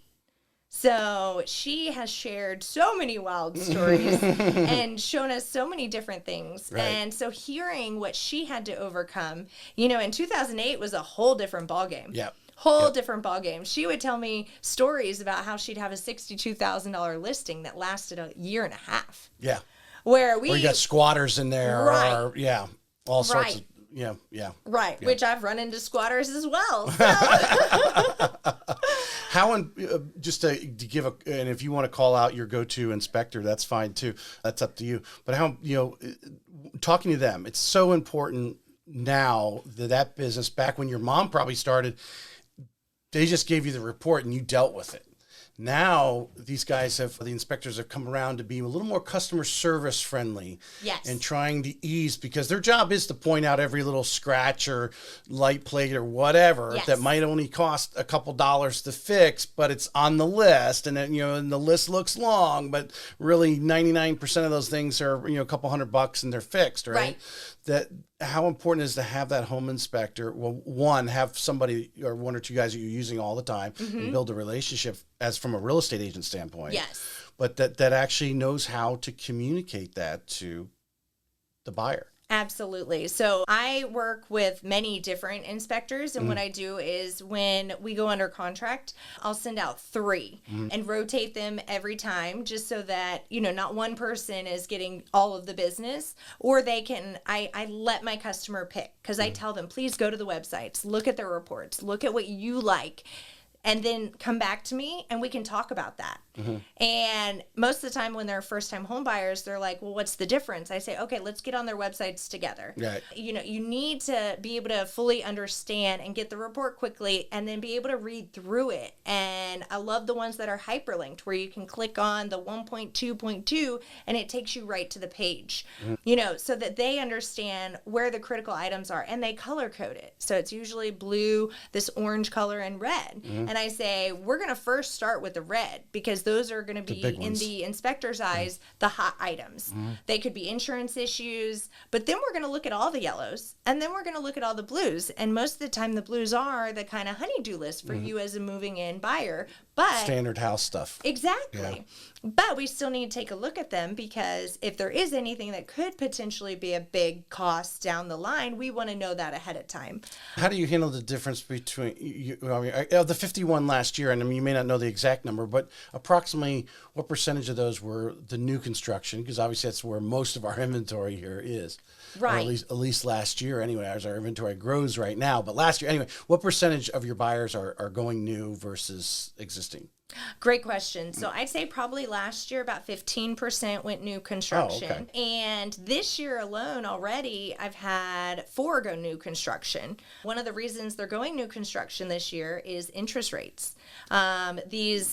So she has shared so many wild stories and shown us so many different things. Right. And so hearing what she had to overcome, in 2008 was a whole different ballgame. Yep. Different ballgame. She would tell me stories about how she'd have a $62,000 listing that lasted a year and a half. Yeah. Or you got squatters in there. Right. Or, all sorts of. Yeah. Right, which I've run into squatters as well. So. Just to give and if you want to call out your go-to inspector, that's fine too. That's up to you. But talking to them, it's so important now that business, back when your mom probably started, they just gave you the report and you dealt with it. Now, the inspectors have come around to be a little more customer service friendly. Yes. And trying to ease, because their job is to point out every little scratch or light plate or whatever that might only cost a couple dollars to fix, but it's on the list. And then, and the list looks long, but really 99% of those things are, a couple $100 and they're fixed, right? That how important is to have that home inspector? Well, one, have somebody or one or two guys that you're using all the time and build a relationship as from a real estate agent standpoint. Yes. But that actually knows how to communicate that to the buyer. Absolutely. So I work with many different inspectors, and what I do is when we go under contract, I'll send out 3 and rotate them every time, just so that, not one person is getting all of the business, or I let my customer pick, because I tell them, please go to the websites, look at their reports, look at what you like. and then come back to me and we can talk about that. And most of the time when they're first-time home buyers, they're like, well, what's the difference? I say, okay, let's get on their websites together. Right. You know, you need to be able to fully understand and get the report quickly and then be able to read through it. And I love the ones that are hyperlinked where you can click on the 1.2.2 and it takes you right to the page, you know, so that they understand where the critical items are, and they color code it. So it's usually blue, this orange color, and red. And I say, we're going to first start with the red because those are going to be, in the inspector's eyes, the hot items. They could be insurance issues, but then we're going to look at all the yellows, and then we're going to look at all the blues. And most of the time, the blues are the kind of honey-do list for you as a moving-in buyer. But standard house stuff. Exactly. Yeah. But we still need to take a look at them because if there is anything that could potentially be a big cost down the line, we want to know that ahead of time. How do you handle the difference between the 51 last year? And I mean, you may not know the exact number, but approximately what percentage of those were the new construction? Because obviously that's where most of our inventory here is. Right. Or at least last year anyway, as our inventory grows right now. But last year, anyway, what percentage of your buyers are going new versus existing? Great question. So I'd say probably last year about 15% went new construction. Oh, okay. And this year alone already, I've had 4 go new construction. One of the reasons they're going new construction this year is interest rates. The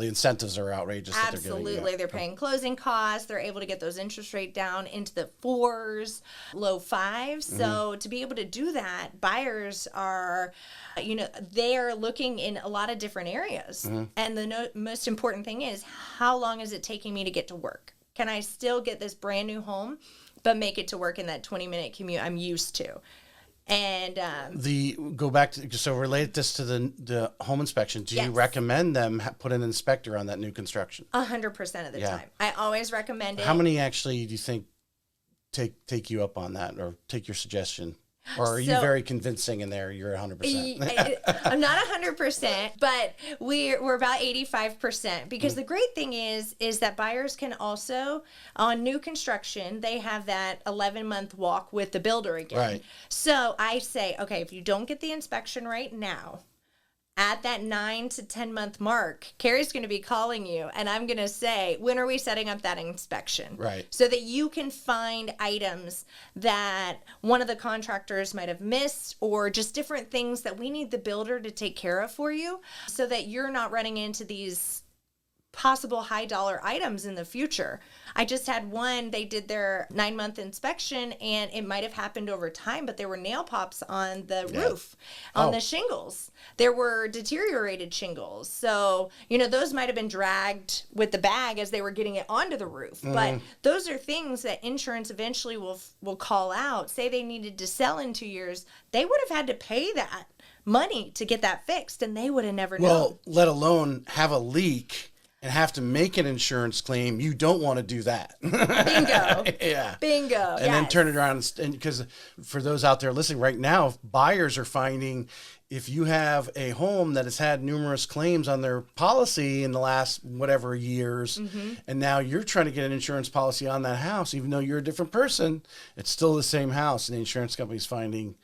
incentives are outrageous. Absolutely. They're paying closing costs. They're able to get those interest rate down into the 4s, low 5s. So to be able to do that, buyers are, you know, they are looking in a lot of different areas. And the most important thing is, how long is it taking me to get to work? Can I still get this brand new home, but make it to work in that 20-minute commute I'm used to? And go back to, so relate this to the home inspection. Do you recommend them put an inspector on that new construction? 100% of the time. I always recommend it. How many actually do you think take you up on that or take your suggestion? Or are you very convincing in there? You're 100%. I'm not 100%, but we're about 85%. Because the great thing is that buyers can also, on new construction, they have that 11-month walk with the builder again. Right. So I say, okay, if you don't get the inspection right now, at that 9 to 10 month mark, Keri's going to be calling you and I'm going to say, when are we setting up that inspection? Right. So that you can find items that one of the contractors might have missed or just different things that we need the builder to take care of for you so that you're not running into these possible high dollar items in the future. I just had one, they did their 9-month inspection and it might have happened over time, but there were nail pops on the roof, on the shingles. There were deteriorated shingles. So, you know, those might have been dragged with the bag as they were getting it onto the roof. But those are things that insurance eventually will call out. Say they needed to sell in 2 years, they would have had to pay that money to get that fixed and they would have never known. Well, let alone have a leak and have to make an insurance claim. You don't want to do that. Bingo. Yeah. Bingo. And then turn it around. And because for those out there listening right now, buyers are finding if you have a home that has had numerous claims on their policy in the last whatever years, and now you're trying to get an insurance policy on that house, even though you're a different person, it's still the same house. And the insurance company's finding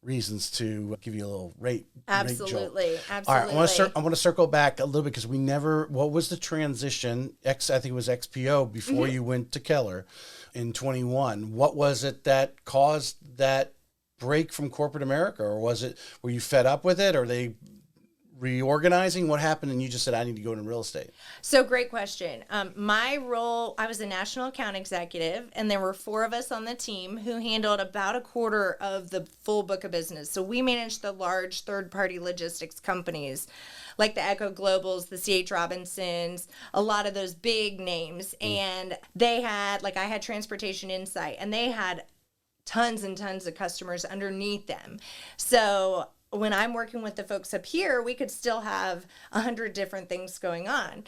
reasons to give you a little rate. Absolutely. All right, I want to circle back a little bit because what was the transition? I think it was XPO before you went to Keller in 21. What was it that caused that break from corporate America? Or were you fed up with it? Or they reorganizing? What happened? And you just said, I need to go into real estate. So great question. My role, I was a national account executive, and there were 4 of us on the team who handled about a quarter of the full book of business. So we managed the large third-party logistics companies like the Echo Globals, the C.H. Robinsons, a lot of those big names. And they had, I had Transportation Insight, and they had tons and tons of customers underneath them. So when I'm working with the folks up here, we could still have 100 different things going on.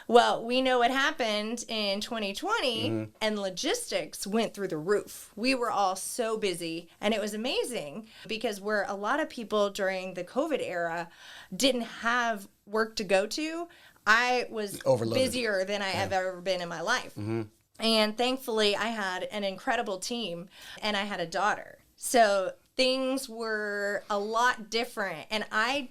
Well, we know what happened in 2020, and logistics went through the roof. We were all so busy, and it was amazing because where a lot of people during the COVID era didn't have work to go to, I was busier than I have ever been in my life. And thankfully, I had an incredible team, and I had a daughter. So things were a lot different. And I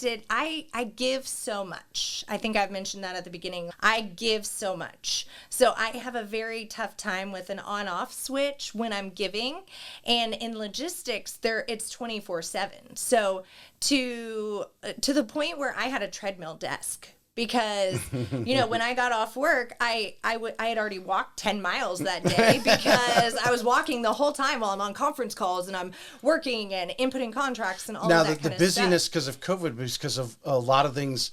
give so much. I think I've mentioned that at the beginning. I give so much. So I have a very tough time with an on-off switch when I'm giving. And in logistics, it's 24/7. So to the point where I had a treadmill desk. Because, when I got off work, I had already walked 10 miles that day because I was walking the whole time while I'm on conference calls and I'm working and inputting contracts and all of that kind of stuff. Now, the busyness because of COVID was because of a lot of things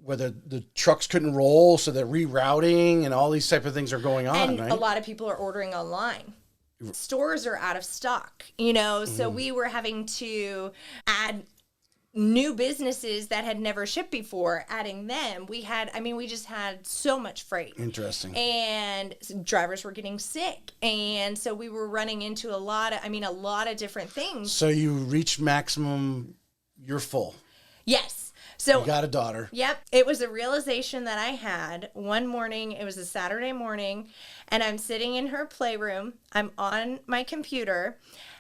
where the trucks couldn't roll, so they're rerouting and all these type of things are going on, and right? A lot of people are ordering online. Stores are out of stock, so we were having to add new businesses that had never shipped before, adding them. We just had so much freight. Interesting. And drivers were getting sick. And so we were running into a lot of different things. So you reached maximum, you're full. Yes. So you got a daughter. Yep. It was a realization that I had one morning. It was a Saturday morning, and I'm sitting in her playroom. I'm on my computer.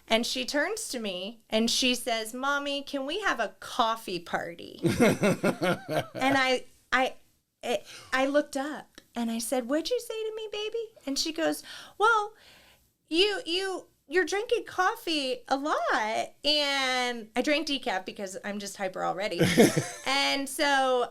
And she turns to me and she says, "Mommy, can we have a coffee party?" And I looked up and I said, "What'd you say to me, baby?" And she goes, "Well, you're drinking coffee a lot." And I drank decaf because I'm just hyper already. And so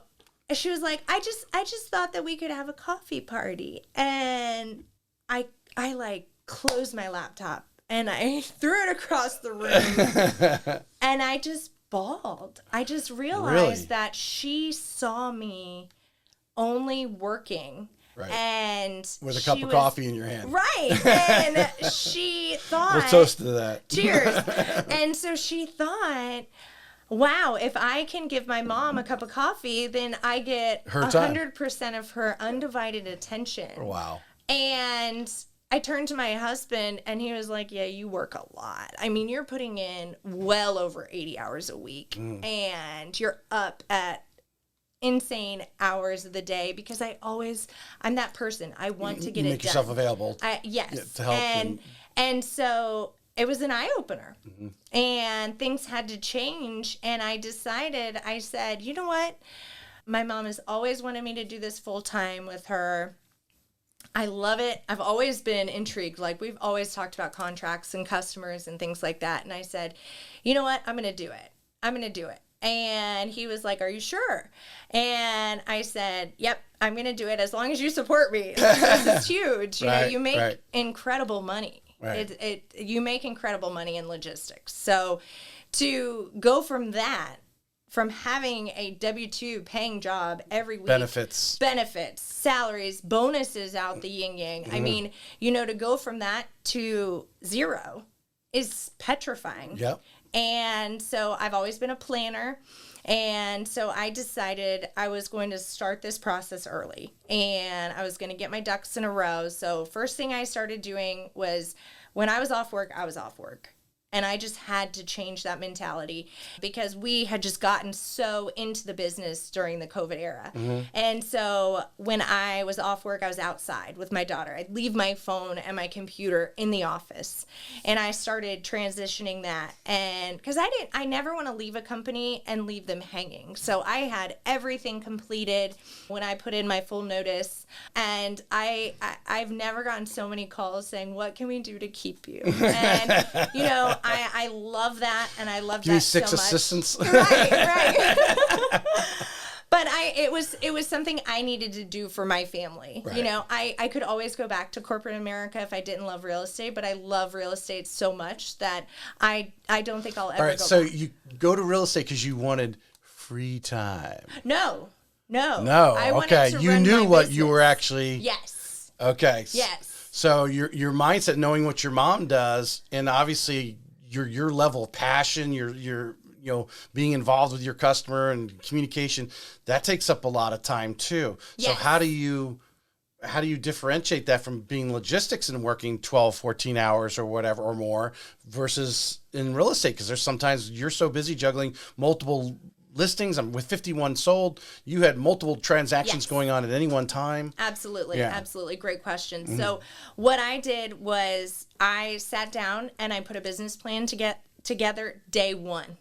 she was like, I just thought that we could have a coffee party. And I like closed my laptop. And I threw it across the room. And I just bawled. I just realized that she saw me only working. Right. And with a cup of coffee in your hand. Right. And she thought... We'll toast to that. Cheers. And so she thought, wow, if I can give my mom a cup of coffee, then I get 100% of her undivided attention. Wow. And I turned to my husband and he was like, "Yeah, you work a lot. I mean, you're putting in well over 80 hours a week and you're up at insane hours of the day," because I'm that person. I want to get it done. Make yourself available. Yes. To help. And so it was an eye-opener. And things had to change. And I said, you know what? My mom has always wanted me to do this full-time with her. I love it. I've always been intrigued. Like, we've always talked about contracts and customers and things like that. And I said, you know what? I'm going to do it. And he was like, "Are you sure?" And I said, "Yep, I'm going to do it as long as you support me." This is huge. You make incredible money. Right. You make incredible money in logistics. So to go from having a W-2 paying job every week. Benefits, salaries, bonuses out the yin-yang. I mean, to go from that to zero is petrifying. Yep. And so I've always been a planner. And so I decided I was going to start this process early. And I was going to get my ducks in a row. So first thing I started doing was when I was off work, I was off work. And I just had to change that mentality because we had just gotten so into the business during the COVID era. And so when I was off work, I was outside with my daughter. I'd leave my phone and my computer in the office. And I started transitioning that. And because I never want to leave a company and leave them hanging. So I had everything completed when I put in my full notice. And I've never gotten so many calls saying, "What can we do to keep you?" And, I love that, and I love that so much. Give me 6 assistants. Right. But it was something I needed to do for my family. Right. I could always go back to corporate America if I didn't love real estate, but I love real estate so much that I don't think I'll ever All right, go so back. you go to real estate because you wanted free time. No. I wanted to you knew what business. You were actually... Yes. Okay. Yes. So your mindset, knowing what your mom does, and obviously your level of passion, your being involved with your customer and communication, that takes up a lot of time too. Yes. So how do you differentiate that from being logistics and working 12, 14 hours or whatever or more versus in real estate? Because there's sometimes you're so busy juggling multiple listings. With 51 sold, you had multiple transactions going on at any one time. Absolutely. Yeah. Absolutely. Great question. So what I did was I sat down and I put a business plan together day one.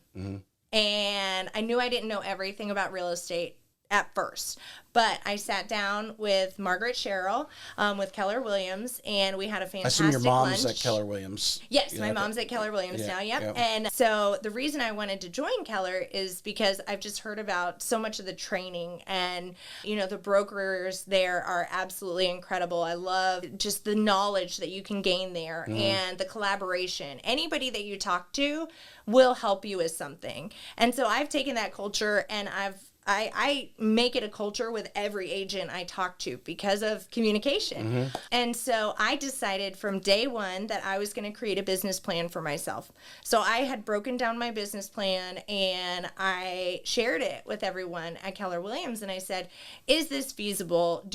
And I knew I didn't know everything about real estate at first, but I sat down with Margaret Sherrill with Keller Williams, and we had a fantastic I assume your mom's lunch. at Keller Williams. Yes, my mom's at Keller Williams now, yep. Yep. And so the reason I wanted to join Keller is because I've just heard about so much of the training, and, you know, the brokers there are absolutely incredible. I love just the knowledge that you can gain there and the collaboration. Anybody that you talk to will help you with something. And so I've taken that culture, and I make it a culture with every agent I talk to because of communication. And so I decided from day one that I was going to create a business plan for myself. So I had broken down my business plan, and I shared it with everyone at Keller Williams. And I said, is this feasible?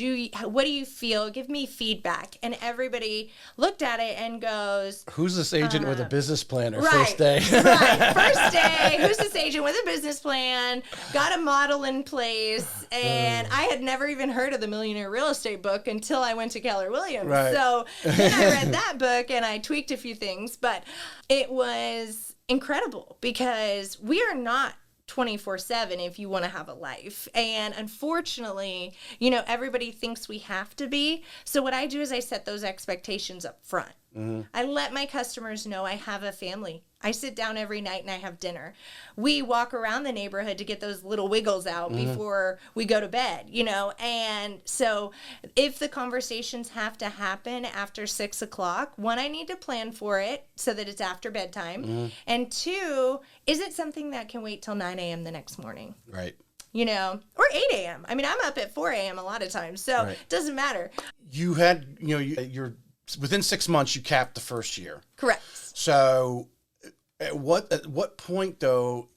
What do you feel? Give me feedback. And everybody looked at it and goes, who's this agent with a business plan or right, first day? Right. First day. Who's this agent with a business plan? Got a model in place, and I had never even heard of the Millionaire Real Estate book until I went to Keller Williams. Right. So then I read that book, and I tweaked a few things, but it was incredible because we are not 24/7 if you want to have a life. And unfortunately, you know, everybody thinks we have to be. So what I do is I set those expectations up front. I let my customers know I have a family. I sit down every night and I have dinner. We walk around the neighborhood to get those little wiggles out before we go to bed, you know. And so if the conversations have to happen after 6 o'clock, one, I need to plan for it so that it's after bedtime. And two, is it something that can wait till 9 a.m. the next morning? Right. You know, or 8 a.m. I mean, I'm up at 4 a.m. a lot of times, so it doesn't matter. You had, you know, you're within 6 months, you capped the first year. Correct. So at what point, though,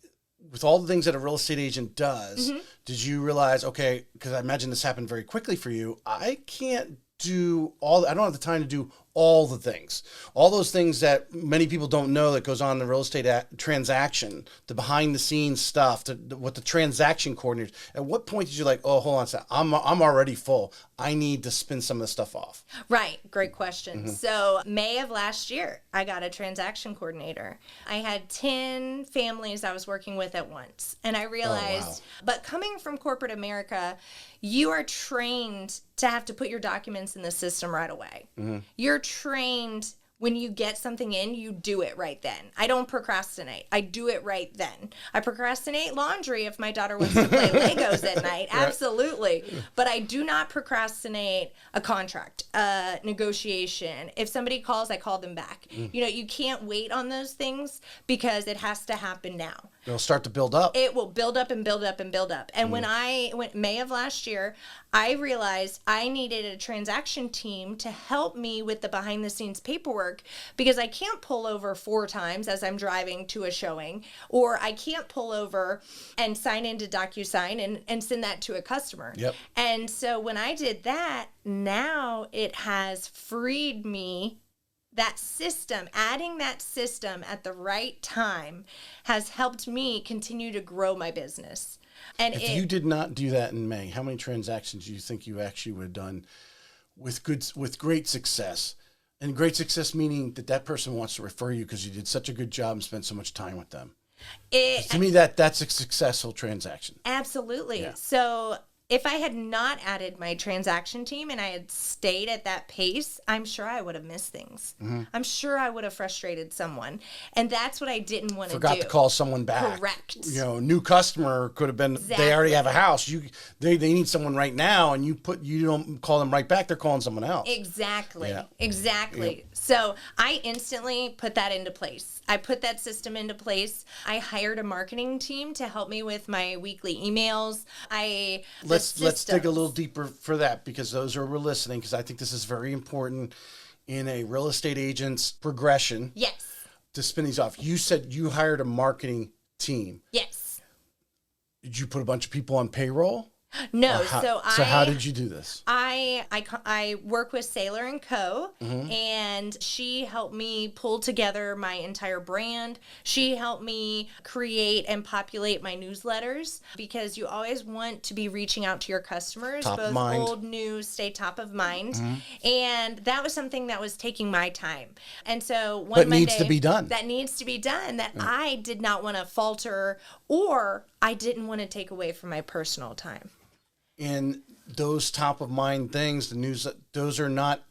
with all the things that a real estate agent does, did you realize, okay, because I imagine this happened very quickly for you, I can't do I don't have the time to do all the things, all those things that many people don't know that goes on in the real estate transaction, the behind the scenes stuff, what the transaction coordinators. At what point did you like, oh, hold on a second, I'm already full. I need to spin some of this stuff off. Right. Great question. So May of last year, I got a transaction coordinator. I had 10 families I was working with at once. And I realized, but coming from corporate America, you are trained to have to put your documents in the system right away. You're trained when you get something in, you do it right then. I don't procrastinate. I do it right then. I procrastinate laundry if my daughter wants to play Legos at night. Absolutely. But I do not procrastinate a contract, a negotiation. If somebody calls, I call them back. You know, you can't wait on those things because it has to happen now. It'll start to build up. It will build up and build up and build up. And when I went May of last year, I realized I needed a transaction team to help me with the behind the scenes paperwork because I can't pull over 4 times as I'm driving to a showing, or I can't pull over and sign into DocuSign and send that to a customer. Yep. And so when I did that, now it has freed me. That system, adding that system at the right time has helped me continue to grow my business. And if you did not do that in May, how many transactions do you think you actually would have done with great success? And great success meaning that person wants to refer you because you did such a good job and spent so much time with them. To me, that's a successful transaction. Absolutely. Yeah. So if I had not added my transaction team and I had stayed at that pace, I'm sure I would have missed things. I'm sure I would have frustrated someone. And that's what I didn't want to do. Forgot to call someone back. Correct. You know, new customer could have been, they already have a house. They need someone right now, and you don't call them right back. They're calling someone else. Exactly. Yeah. Exactly. Yep. So I instantly put that into place. I put that system into place. I hired a marketing team to help me with my weekly emails. Let's dig a little deeper for that, because those who are listening, because I think this is very important in a real estate agent's progression. Yes. To spin these off. You said you hired a marketing team. Yes. Did you put a bunch of people on payroll? No, So how did you do this? I work with Sailor and Co. And she helped me pull together my entire brand. She helped me create and populate my newsletters, because you always want to be reaching out to your customers, Top of both mind. old, new, stay top of mind. And that was something that was taking my time. And so one But Monday, needs to be done. That needs to be done. That I did not want to falter, or I didn't want to take away from my personal time. And those top of mind things, the news, those are not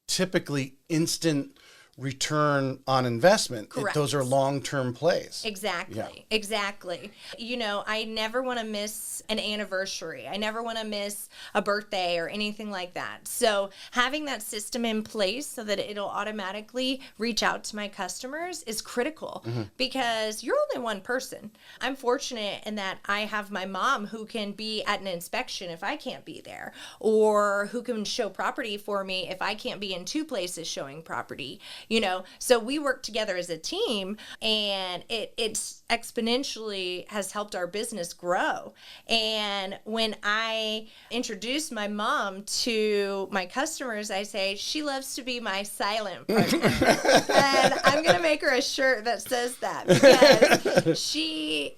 typically instant return on investment. Correct. Those are long-term plays. Exactly. Yeah. Exactly. You know, I never want to miss an anniversary. I never want to miss a birthday or anything like that. So having that system in place so that it'll automatically reach out to my customers is critical, because you're only one person. I'm fortunate in that I have my mom who can be at an inspection if I can't be there, or who can show property for me if I can't be in two places showing property. You know, so we work together as a team, and it's exponentially has helped our business grow. And when I introduce my mom to my customers, I say, she loves to be my silent partner. And I'm going to make her a shirt that says that, because she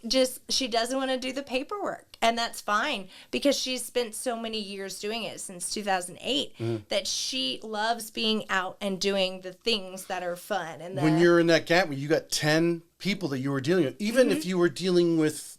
doesn't want to do the paperwork. And that's fine, because she's spent so many years doing it since 2008 that she loves being out and doing the things that are fun. And When you're in that gap, when you got 10 people that you were dealing with, even if you were dealing with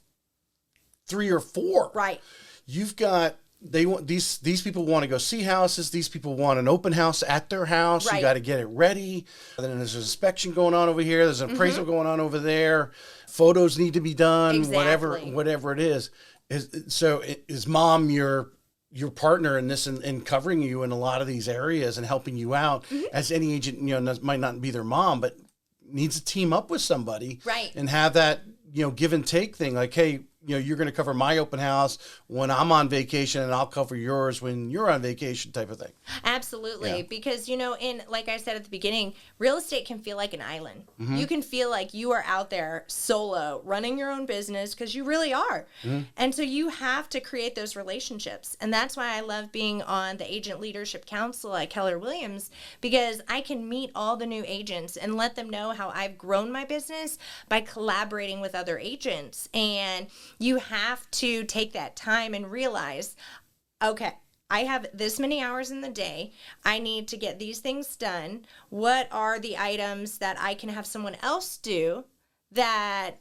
3 or 4, right, you've got, they want these people want to go see houses. These people want an open house at their house. Right. You got to get it ready. And then there's an inspection going on over here. There's an appraisal going on over there. Photos need to be done. Exactly. Whatever it is. Is mom your partner in this, and covering you in a lot of these areas and helping you out, as any agent, might not be their mom, but needs to team up with somebody, right, and have that, give and take thing. Like, hey, you're going to cover my open house when I'm on vacation, and I'll cover yours when you're on vacation, type of thing. Absolutely. Yeah. Because, like I said at the beginning, real estate can feel like an island. You can feel like you are out there solo running your own business, because you really are. And so you have to create those relationships. And that's why I love being on the Agent Leadership Council at Keller Williams, because I can meet all the new agents and let them know how I've grown my business by collaborating with other agents. And you have to take that time and realize, okay, I have this many hours in the day. I need to get these things done. What are the items that I can have someone else do that,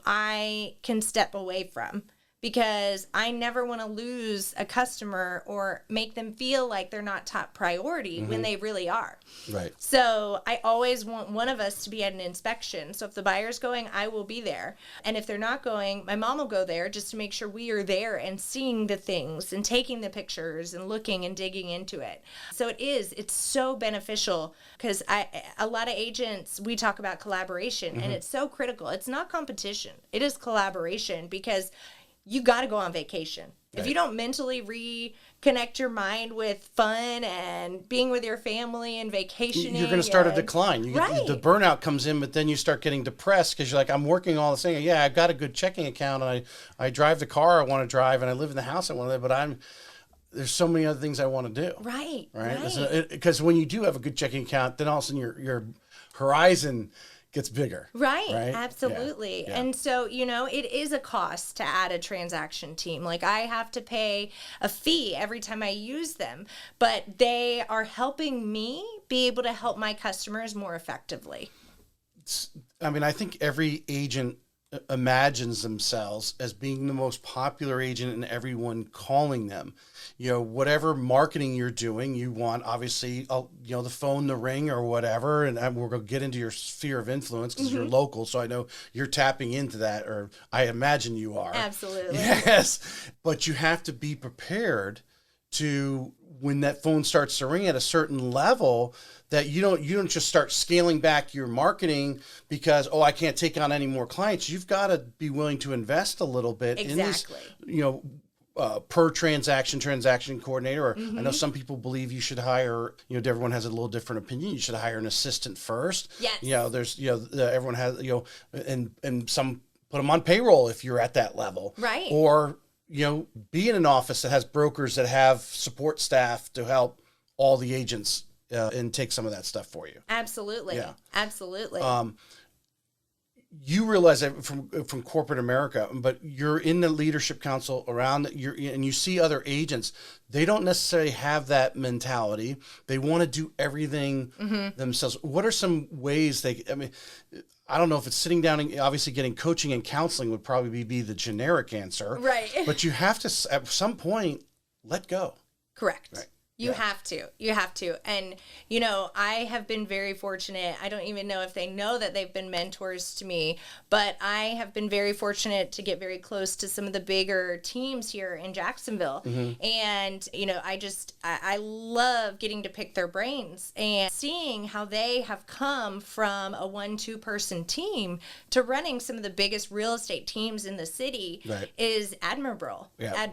I can step away from? Because I never want to lose a customer or make them feel like they're not top priority when they really are. Right. So I always want one of us to be at an inspection. So if the buyer's going, I will be there. And if they're not going, my mom will go there, just to make sure we are there and seeing the things and taking the pictures and looking and digging into it. So it's so beneficial, because a lot of agents, we talk about collaboration, and it's so critical. It's not competition. It is collaboration, because you got to go on vacation. Right. If you don't mentally reconnect your mind with fun and being with your family and vacationing, you're going to start a decline. Right. The burnout comes in, but then you start getting depressed, because you're like, I'm working all this thing. Yeah, I've got a good checking account, and I drive the car I want to drive, and I live in the house I want to live, but there's so many other things I want to do. Right. Because when you do have a good checking account, then all of a sudden your horizon gets bigger. Right. Right? Absolutely. Yeah. And so, it is a cost to add a transaction team. Like, I have to pay a fee every time I use them, but they are helping me be able to help my customers more effectively. I think every agent imagines themselves as being the most popular agent and everyone calling them. Whatever marketing you're doing, you want, obviously, the phone, the ring, or whatever. And we're going to get into your sphere of influence, because you're local. So I know you're tapping into that, or I imagine you are. Absolutely. Yes. But you have to be prepared to, when that phone starts to ring at a certain level, that you don't just start scaling back your marketing because, I can't take on any more clients. You've got to be willing to invest a little bit in this, per transaction coordinator. Or I know some people believe you should hire, everyone has a little different opinion. You should hire an assistant first. Yes. There's, everyone has, and some put them on payroll if you're at that level. Right. Or be in an office that has brokers that have support staff to help all the agents and take some of that stuff for you. Absolutely. Yeah. Absolutely. You realize that from corporate America, but you're in the leadership council around and you see other agents. They don't necessarily have that mentality. They want to do everything themselves. What are some ways I don't know if it's sitting down and obviously getting coaching and counseling would probably be the generic answer. Right. But you have to, at some point, let go. Correct. Right. You have to. And, I have been very fortunate. I don't even know if they know that they've been mentors to me, but I have been very fortunate to get very close to some of the bigger teams here in Jacksonville. And, I love getting to pick their brains and seeing how they have come from a 1-2 person team to running some of the biggest real estate teams in the city is admirable. Yeah.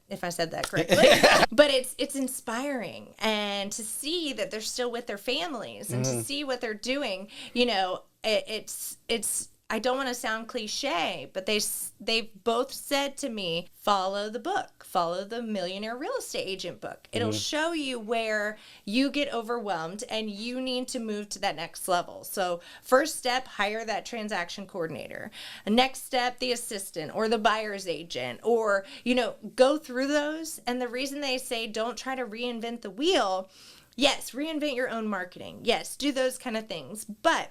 If I said that correctly. But it's inspiring. And to see that they're still with their families and to see what they're doing, it's I don't want to sound cliche, but they've both said to me, follow the book, follow the Millionaire Real Estate Agent book. It'll show you where you get overwhelmed and you need to move to that next level. So first step, hire that transaction coordinator. Next step, the assistant or the buyer's agent, or, go through those. And the reason they say don't try to reinvent the wheel, yes, reinvent your own marketing. Yes, do those kind of things. But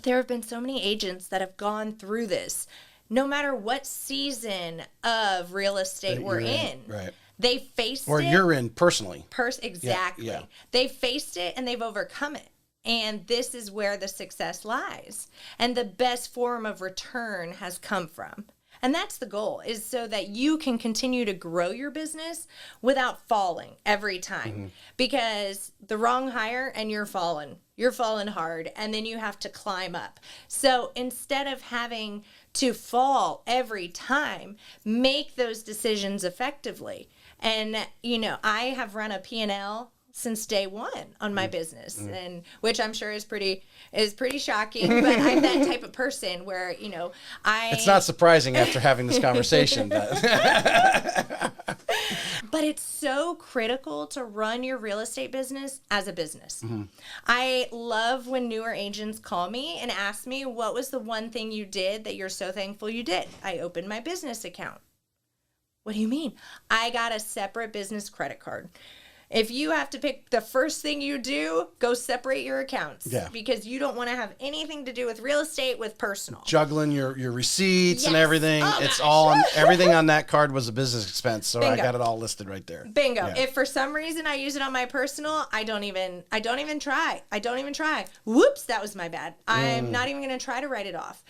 there have been so many agents that have gone through this, no matter what season of real estate we're in. Right. They faced or it. Or you're in personally. Exactly. Yeah. They've faced it and they've overcome it. And this is where the success lies. And the best form of return has come from. And that's the goal, is so that you can continue to grow your business without falling every time. Because the wrong hire and you're falling hard, and then you have to climb up. So instead of having to fall every time, make those decisions effectively. And, I have run a P&L since day one on my business, and which I'm sure is pretty shocking, but I'm that type of person where, It's not surprising after having this conversation, but but it's so critical to run your real estate business as a business. I love when newer agents call me and ask me, what was the one thing you did that you're so thankful you did? I opened my business account. What do you mean? I got a separate business credit card. If you have to pick the first thing you do, go separate your accounts. Yeah. Because you don't want to have anything to do with real estate with personal. Juggling your receipts and everything. Oh, it's gosh. all everything on that card was a business expense. So Bingo. I got it all listed right there. Bingo. Yeah. If for some reason I use it on my personal, I don't even try. Whoops, that was my bad. I'm not even going to try to write it off,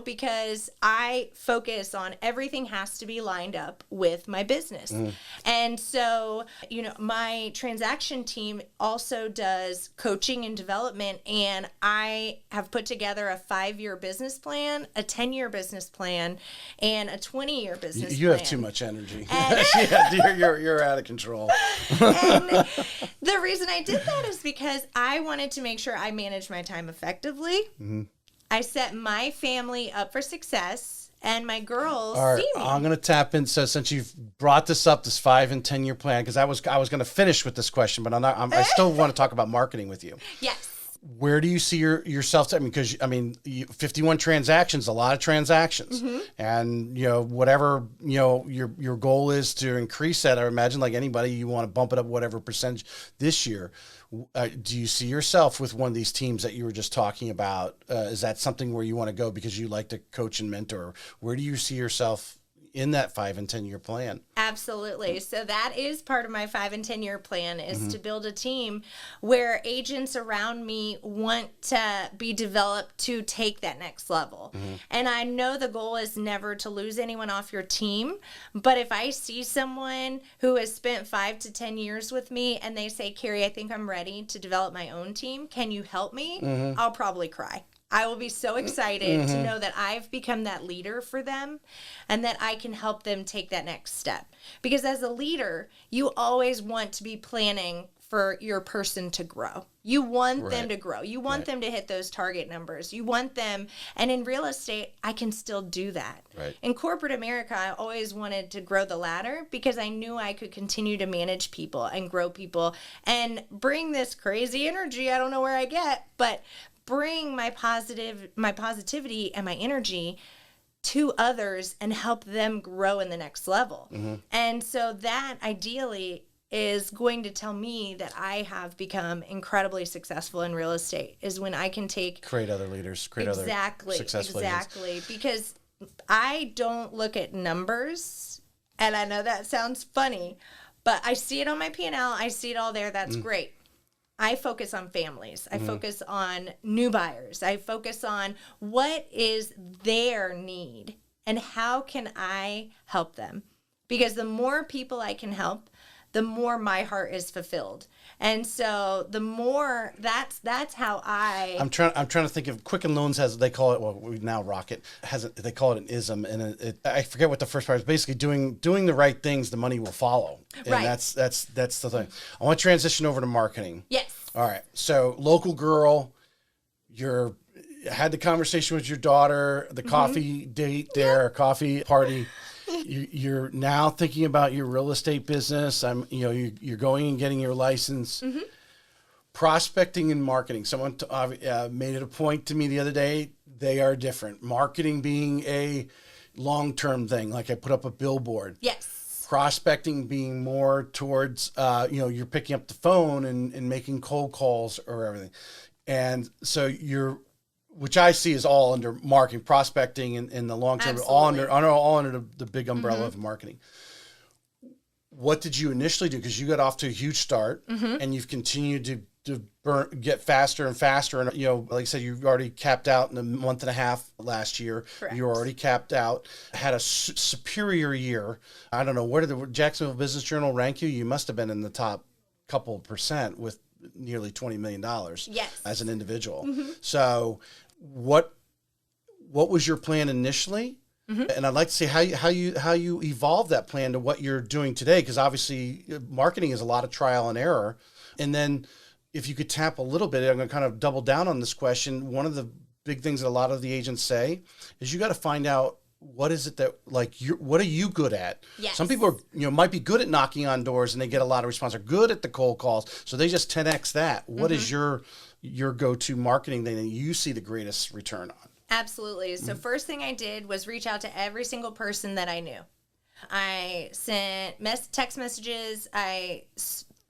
because I focus on everything has to be lined up with my business. And so, my transaction team also does coaching and development, and I have put together a 5-year business plan, a 10-year business plan, and a 20-year business plan. You have too much energy. You're out of control. And the reason I did that is because I wanted to make sure I managed my time effectively. I set my family up for success. And my girls All right, see me. I'm going to tap in. So since you've brought this up, this 5 and 10 year plan, because I was going to finish with this question, but I still want to talk about marketing with you. Yes. Where do you see yourself? Because 51 transactions, a lot of transactions, and whatever your goal is to increase that. I imagine, like anybody, you want to bump it up whatever percentage this year. Do you see yourself with one of these teams that you were just talking about? Is that something where you want to go because you like to coach and mentor? Where do you see yourself in that 5 and 10 year plan? Absolutely. So that is part of my 5 and 10 year plan, is to build a team where agents around me want to be developed to take that next level. And I know the goal is never to lose anyone off your team, but if I see someone who has spent 5 to 10 years with me and they say, Keri, I think I'm ready to develop my own team. Can you help me? I'll probably cry. I will be so excited to know that I've become that leader for them and that I can help them take that next step. Because as a leader, you always want to be planning for your person to grow. You want them to grow. You want them to hit those target numbers. You want them, and in real estate, I can still do that. Right. In corporate America, I always wanted to grow the ladder because I knew I could continue to manage people and grow people and bring this crazy energy I don't know where I get, but bring my positivity and my energy to others and help them grow in the next level. And so that ideally is going to tell me that I have become incredibly successful in real estate, is when I can create other leaders, create other successful agents. Exactly. Because I don't look at numbers, and I know that sounds funny, but I see it on my P&L. I see it all there. That's great. I focus on families. I focus on new buyers. I focus on what is their need and how can I help them? Because the more people I can help, the more my heart is fulfilled. And so the more that's how I'm trying to think of Quicken Loans has, they call it, well, we now Rocket has, they call it an ism, and I forget what the first part is. Basically doing the right things, the money will follow. And right. that's the thing. I want to transition over to marketing. Yes. All right. So local girl, had the conversation with your daughter, the coffee date there, coffee party. You're now thinking about your real estate business. You're going and getting your license. Prospecting and marketing. Someone made it a point to me the other day. They are different. Marketing being a long-term thing, like I put up a billboard. Yes. Prospecting being more towards, you're picking up the phone and making cold calls or everything. And so which I see is all under marketing, prospecting, and the long term, all under the big umbrella of marketing. What did you initially do? Because you got off to a huge start, and you've continued to get faster and faster. And like I said, you've already capped out in a month and a half last year. Correct. You were already capped out. Had a superior year. I don't know, where did the Jacksonville Business Journal rank you? You must have been in the top couple % with nearly $20 million. Yes. As an individual. So what was your plan initially? And I'd like to see how you evolve that plan to what you're doing today, because obviously marketing is a lot of trial and error. And then if you could tap a little bit, I'm going to kind of double down on this question. One of the big things that a lot of the agents say is you got to find out, what is it that, like, what are you good at? Yes. Some people are, might be good at knocking on doors and they get a lot of response, are good at the cold calls, so they just 10x that. What is your go-to marketing thing that you see the greatest return on? Absolutely. So first thing I did was reach out to every single person that I knew. I sent text messages. I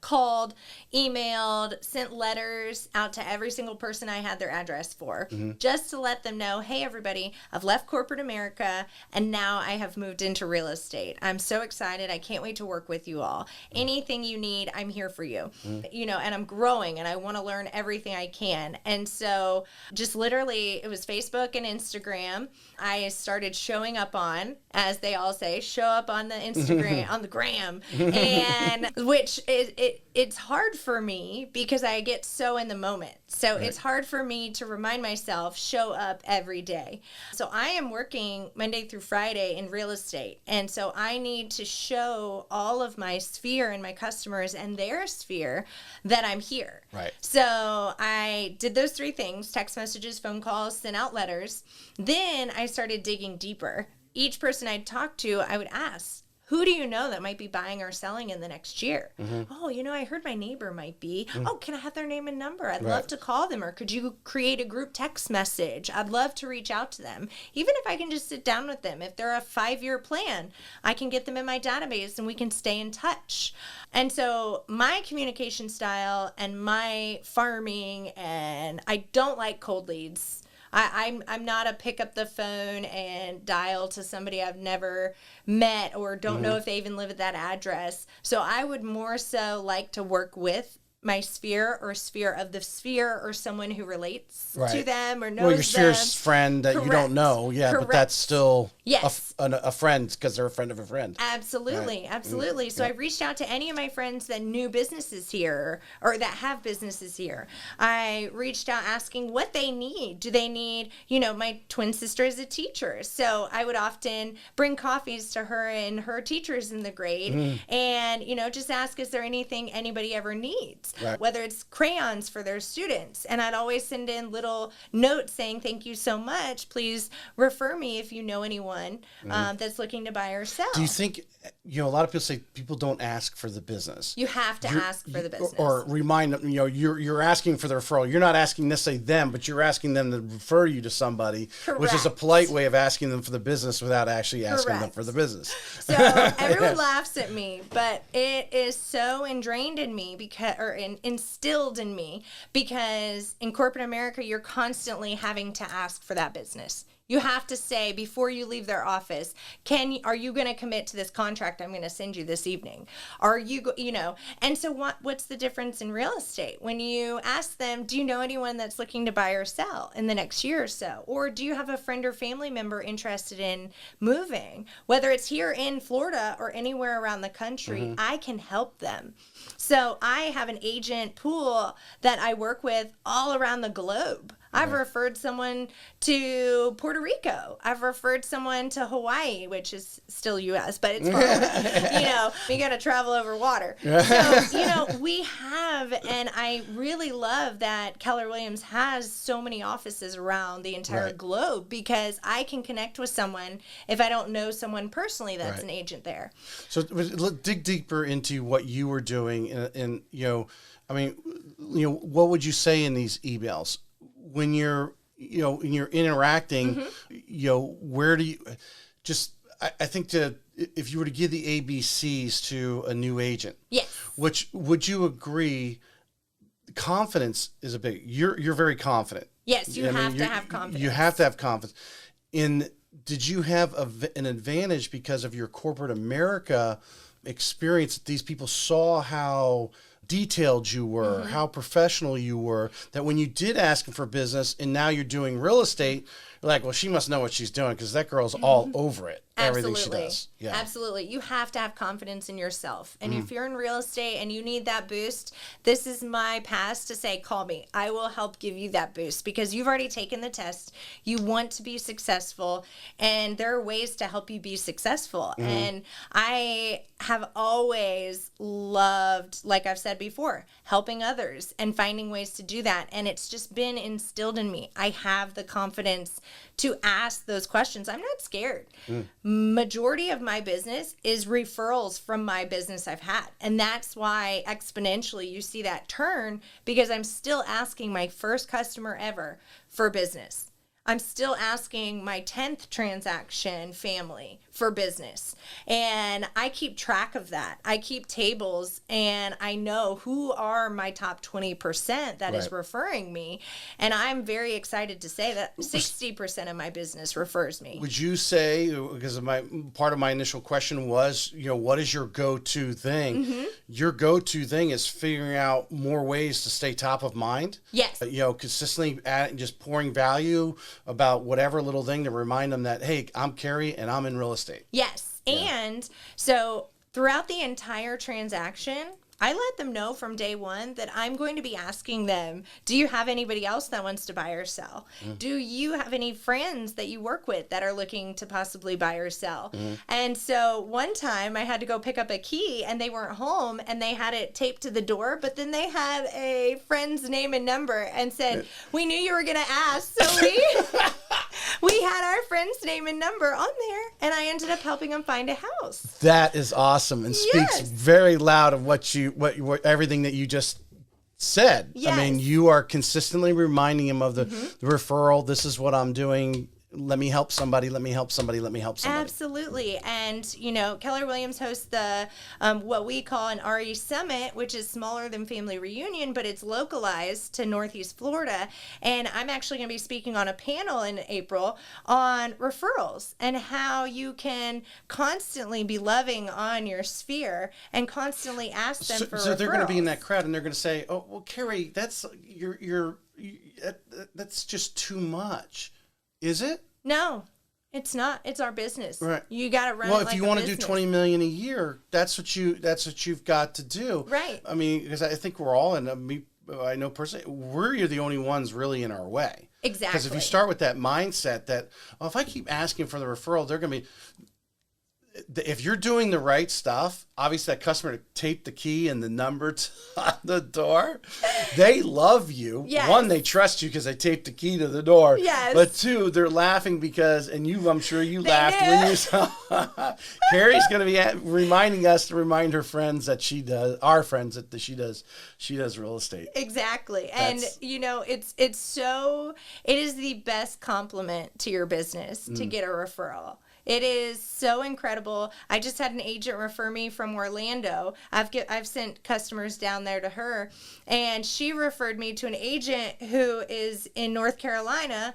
called, emailed, sent letters out to every single person I had their address for, just to let them know, hey, everybody, I've left corporate America and now I have moved into real estate. I'm so excited. I can't wait to work with you all. Anything you need, I'm here for you. And I'm growing and I want to learn everything I can. And so just literally, it was Facebook and Instagram. I started showing up on, as they all say, show up on the Instagram, on the gram, and which it's hard for me because I get so in the moment. So it's hard for me to remind myself, show up every day. So I am working Monday through Friday in real estate. And so I need to show all of my sphere and my customers and their sphere that I'm here. Right. So I did those 3 things: text messages, phone calls, sent out letters. Then I started digging deeper. Each person I'd talk to, I would ask, who do you know that might be buying or selling in the next year? Oh, I heard my neighbor might be. Oh, can I have their name and number? I'd love to call them. Or could you create a group text message? I'd love to reach out to them. Even if I can just sit down with them. If they're a 5-year plan, I can get them in my database and we can stay in touch. And so my communication style and my farming, and I don't like cold leads. I'm not a pick up the phone and dial to somebody I've never met or don't know if they even live at that address. So I would more so like to work with my sphere or sphere of the sphere or someone who relates to them or knows them. Well, your sphere's friend that you don't know. Yeah, Correct. But that's still yes. a friend because they're a friend of a friend. Absolutely. Right. Absolutely. So I reached out to any of my friends that knew businesses here or that have businesses here. I reached out asking what they need. Do they need, my twin sister is a teacher. So I would often bring coffees to her and her teachers in the grade and, just ask, is there anything anybody ever needs? students, Right. whether it's crayons for their students. And I'd always send in little notes saying, thank you so much. Please refer me if you know anyone that's looking to buy or sell. Do you think, a lot of people say people don't ask for the business. You have to ask for the business. Or remind them, you're asking for the referral. You're not asking necessarily them, but you're asking them to refer you to somebody, which is a polite way of asking them for the business without actually asking them for the business. So everyone laughs at me, but it is so ingrained in me instilled in me because in corporate America, you're constantly having to ask for that business. You have to say before you leave their office, are you going to commit to this contract I'm going to send you this evening? Are you, and so what's the difference in real estate? When you ask them, do you know anyone that's looking to buy or sell in the next year or so? Or do you have a friend or family member interested in moving? Whether it's here in Florida or anywhere around the country, I can help them. So I have an agent pool that I work with all around the globe. I've referred someone to Puerto Rico. I've referred someone to Hawaii, which is still U.S., but it's fine. We got to travel over water. So, we have, and I really love that Keller Williams has so many offices around the entire globe because I can connect with someone if I don't know someone personally that's an agent there. So dig deeper into what you were doing and what would you say in these emails? When you're interacting, where do you I think if you were to give the ABCs to a new agent, yes, which would you agree, confidence is a big, you're very confident. Yes, you have to have confidence. You have to have confidence. Did you have an advantage because of your corporate America experience? These people saw how detailed you were, how professional you were, that when you did ask them for business and now you're doing real estate, you're like, well, she must know what she's doing because that girl's all over it. Everything she does. Yeah. Absolutely. You have to have confidence in yourself. And if you're in real estate and you need that boost, this is my pass to say, call me. I will help give you that boost because you've already taken the test. You want to be successful and there are ways to help you be successful. And I have always loved, like I've said before, helping others and finding ways to do that. And it's just been instilled in me. I have the confidence to ask those questions. I'm not scared. Majority of my business is referrals from my business I've had. And that's why exponentially you see that turn because I'm still asking my first customer ever for business. I'm still asking my 10th transaction family for business. And I keep track of that. I keep tables and I know who are my top 20% that is referring me. And I'm very excited to say that 60% of my business refers me. Would you say, because part of my initial question was, what is your go-to thing? Your go-to thing is figuring out more ways to stay top of mind. Yes. Consistently just pouring value about whatever little thing to remind them that, hey, I'm Keri and I'm in real estate. Yes. Yeah. And so throughout the entire transaction, I let them know from day one that I'm going to be asking them, do you have anybody else that wants to buy or sell? Do you have any friends that you work with that are looking to possibly buy or sell? And so one time I had to go pick up a key and they weren't home and they had it taped to the door, but then they had a friend's name and number and said, we knew you were going to ask. So we had our friend's name and number on there and I ended up helping them find a house. That is awesome and speaks very loud of what everything that you just said. Yes. I mean, you are consistently reminding him of the referral. This is what I'm doing. Let me help somebody. Let me help somebody. Let me help somebody. Absolutely. And, Keller Williams hosts the what we call an RE Summit, which is smaller than Family Reunion, but it's localized to Northeast Florida. And I'm actually going to be speaking on a panel in April on referrals and how you can constantly be loving on your sphere and constantly ask them for referrals. So they're going to be in that crowd and they're going to say, oh, well, Keri, that's just too much. Is it? No, it's not. It's our business. Right. You got to run. Well, it like if you a want to do business. $20 million a year, that's what you've got to do. Right. I mean, because I think we're all I know personally, we're the only ones really in our way. Exactly. Because if you start with that mindset that, if I keep asking for the referral, they're going to be. if you're doing the right stuff, obviously that customer to tape the key and the number on the door, they love you. Yes. One, they trust you because they taped the key to the door. Yes. But two, they're laughing because, and you, I'm sure you laughed when you saw. Keri's going to be reminding us to remind her friends that she does, our friends that she does real estate. Exactly. And it is the best compliment to your business to get a referral. It is so incredible. I just had an agent refer me from Orlando. I've sent customers down there to her, and she referred me to an agent who is in North Carolina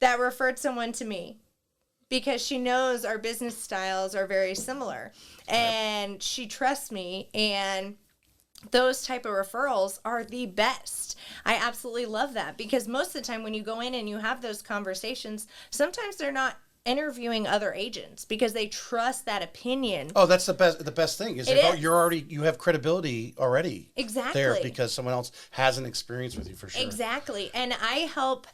that referred someone to me because she knows our business styles are very similar, and she trusts me, and those type of referrals are the best. I absolutely love that because most of the time when you go in and you have those conversations, sometimes they're not interviewing other agents because they trust that opinion. Oh, that's the best thing is you have credibility already. Exactly. There because someone else has an experience with you for sure. Exactly. And I help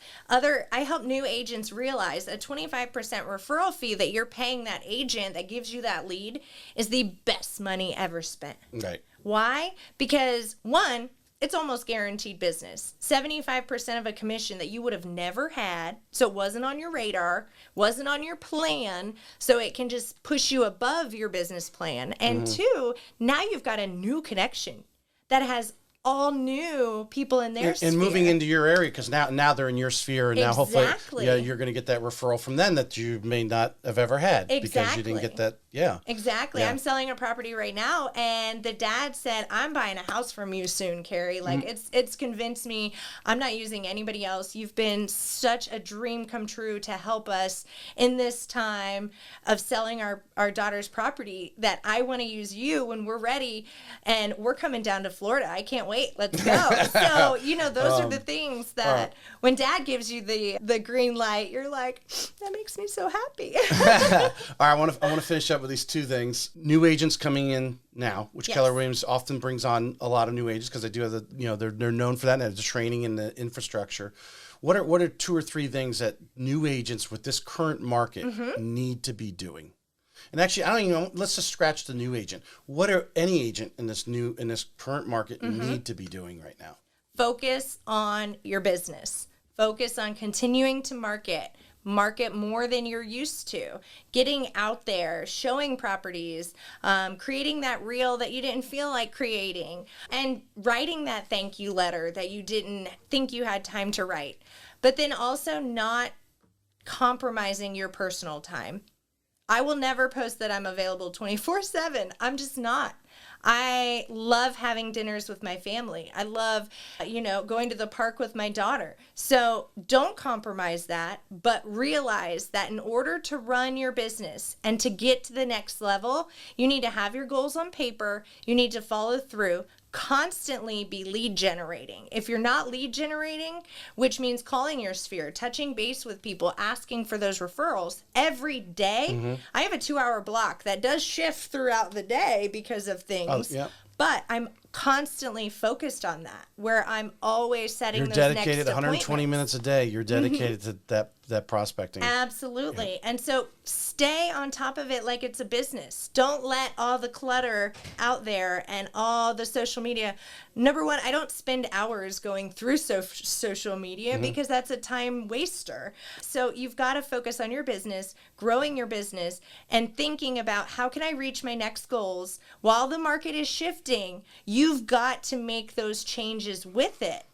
new agents realize a 25% referral fee that you're paying that agent that gives you that lead is the best money ever spent. Right. Why? Because one, it's almost guaranteed business. 75% of a commission that you would have never had, so it wasn't on your radar, wasn't on your plan, so it can just push you above your business plan. And two, now you've got a new connection that has all new people in their sphere. And moving into your area because now they're in your sphere, and now hopefully you're going to get that referral from them that you may not have ever had because you didn't get that. Yeah. Exactly. Yeah. I'm selling a property right now, and the dad said, I'm buying a house from you soon, Keri. Like, it's convinced me I'm not using anybody else. You've been such a dream come true to help us in this time of selling our daughter's property that I want to use you when we're ready, and we're coming down to Florida. I can't wait. Let's go. So, those are the things that when dad gives you the green light, you're like, that makes me so happy. All right. I want to finish up with these two things. New agents coming in now, which Keller Williams often brings on a lot of new agents because they do have they're known for that and the training and the infrastructure. What are two or three things that new agents with this current market need to be doing? And actually, I don't even know. Let's just scratch the new agent. What are any agent in this current market need to be doing right now? Focus on your business. Focus on continuing to market more than you're used to, getting out there, showing properties, creating that reel that you didn't feel like creating, and writing that thank you letter that you didn't think you had time to write. But then also not compromising your personal time. I will never post that I'm available 24/7. I'm just not. I love having dinners with my family. I love, going to the park with my daughter. So don't compromise that, but realize that in order to run your business and to get to the next level, you need to have your goals on paper. You need to follow through. Constantly be lead generating. If you're not lead generating, which means calling your sphere, touching base with people, asking for those referrals every day. I have a 2-hour block that does shift throughout the day because of things, but I'm constantly focused on that, where I'm always setting those next appointments. You're dedicated 120 minutes a day. You're dedicated to that prospecting. Absolutely. Yeah. And so stay on top of it like it's a business. Don't let all the clutter out there and all the social media. Number one, I don't spend hours going through social media because that's a time waster. So you've got to focus on your business, growing your business, and thinking about how can I reach my next goals while the market is shifting. You've got to make those changes with it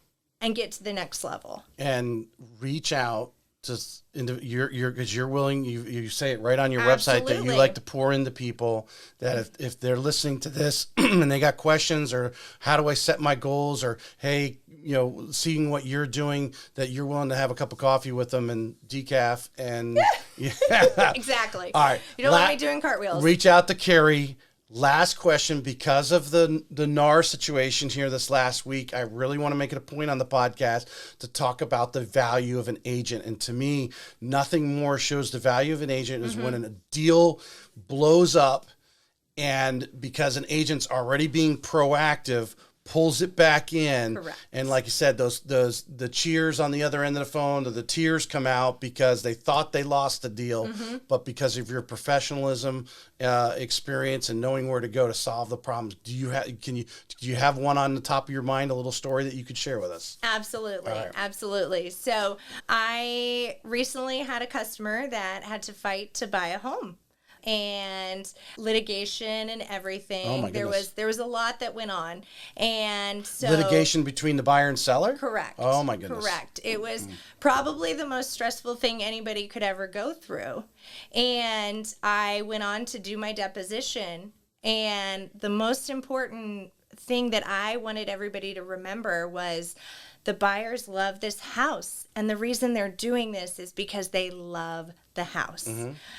and get to the next level. And reach out to because you're willing. You say it right on your website that you like to pour into people. That if they're listening to this and they got questions or how do I set my goals or hey, seeing what you're doing, that you're willing to have a cup of coffee with them and decaf and exactly. All right, you don't want me doing cartwheels. Reach out to Keri. Last question, because of the NAR situation here this last week, I really want to make it a point on the podcast to talk about the value of an agent. And to me, nothing more shows the value of an agent is when a deal blows up and because an agent's already being proactive, pulls it back in. Correct. And like you said, the cheers on the other end of the phone, or the tears come out because they thought they lost the deal, but because of your professionalism, experience, and knowing where to go to solve the problems. Do you have one on the top of your mind, a little story that you could share with us? Absolutely. All right. Absolutely. So I recently had a customer that had to fight to buy a home. And litigation and everything. Oh my goodness. There was a lot that went on, and so Litigation between the buyer and seller? Correct. Oh my goodness. Correct. It was probably the most stressful thing anybody could ever go through. And I went on to do my deposition, and the most important thing that I wanted everybody to remember was the buyers love this house. And the reason they're doing this is because they love the house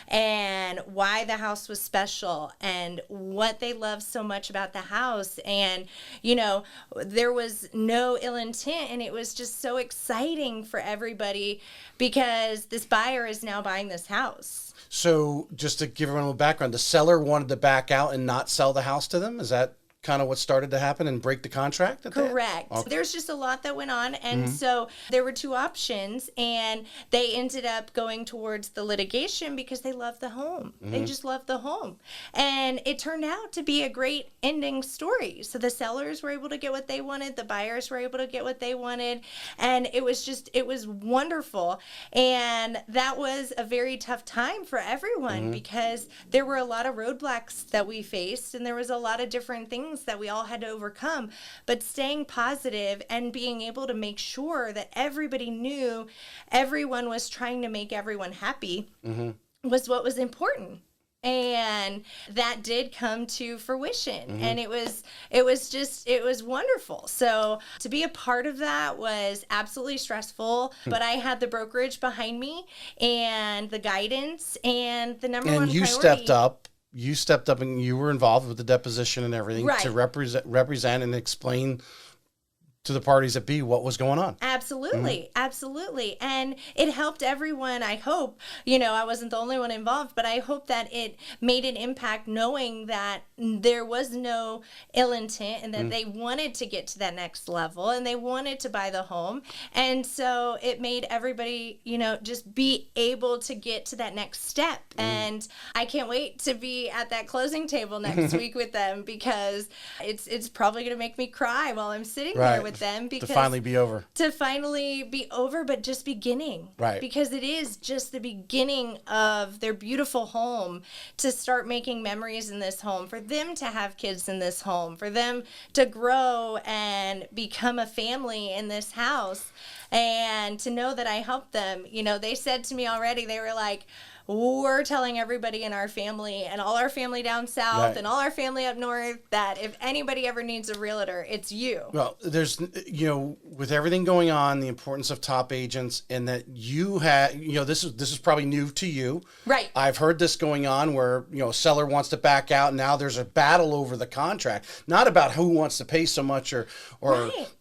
and why the house was special and what they love so much about the house. And, there was no ill intent, and it was just so exciting for everybody because this buyer is now buying this house. So just to give everyone a little background, the seller wanted to back out and not sell the house to them? Is that kind of what started to happen and break the contract? Correct. Okay. There's just a lot that went on. And so there were two options, and they ended up going towards the litigation because they loved the home. They just loved the home. And it turned out to be a great ending story. So the sellers were able to get what they wanted. The buyers were able to get what they wanted. And it was wonderful. And that was a very tough time for everyone because there were a lot of roadblocks that we faced, and there was a lot of different things that we all had to overcome, but staying positive and being able to make sure that everybody knew everyone was trying to make everyone happy was what was important. And that did come to fruition. And it was wonderful. So to be a part of that was absolutely stressful, but I had the brokerage behind me and the guidance and the number one priority. And you stepped up and you were involved with the deposition and everything to represent and explain to the parties that be what was going on. Absolutely. Absolutely. And it helped everyone, I hope. I wasn't the only one involved, but I hope that it made an impact knowing that there was no ill intent and that they wanted to get to that next level and they wanted to buy the home. And so it made everybody, just be able to get to that next step. And I can't wait to be at that closing table next week with them because it's probably going to make me cry while I'm sitting there with them because to finally be over, but just beginning, right? Because it is just the beginning of their beautiful home to start making memories in this home, for them to have kids in this home, for them to grow and become a family in this house, and to know that I helped them. They said to me already, they were like, we're telling everybody in our family and all our family down south and all our family up north that if anybody ever needs a realtor, it's you. Well, there's, with everything going on, the importance of top agents, and that you had, this is probably new to you. Right. I've heard this going on where, a seller wants to back out. And now there's a battle over the contract, not about who wants to pay so much or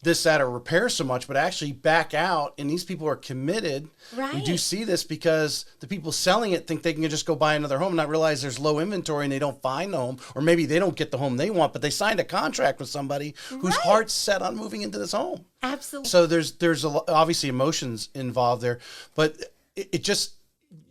this, that, or repair so much, but actually back out. And these people are committed. Right. We do see this because the people selling it think they can just go buy another home and not realize there's low inventory and they don't find the home, or maybe they don't get the home they want, but they signed a contract with somebody whose heart's set on moving into this home. Absolutely. So there's obviously emotions involved there, but it just,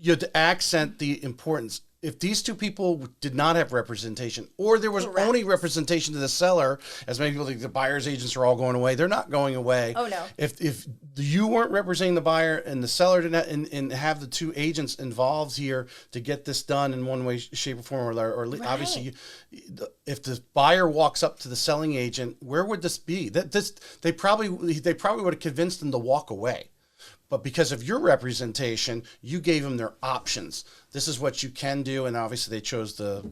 to accent the importance. If these two people did not have representation, or there was only representation to the seller, as many people think the buyer's agents are all going away, they're not going away. Oh, no. If you weren't representing the buyer and the seller didn't, and have the two agents involved here to get this done in one way, shape, or form, or obviously, if the buyer walks up to the selling agent, where would this be? They probably would have convinced them to walk away. But because of your representation, you gave them their options. This is what you can do, and obviously they chose the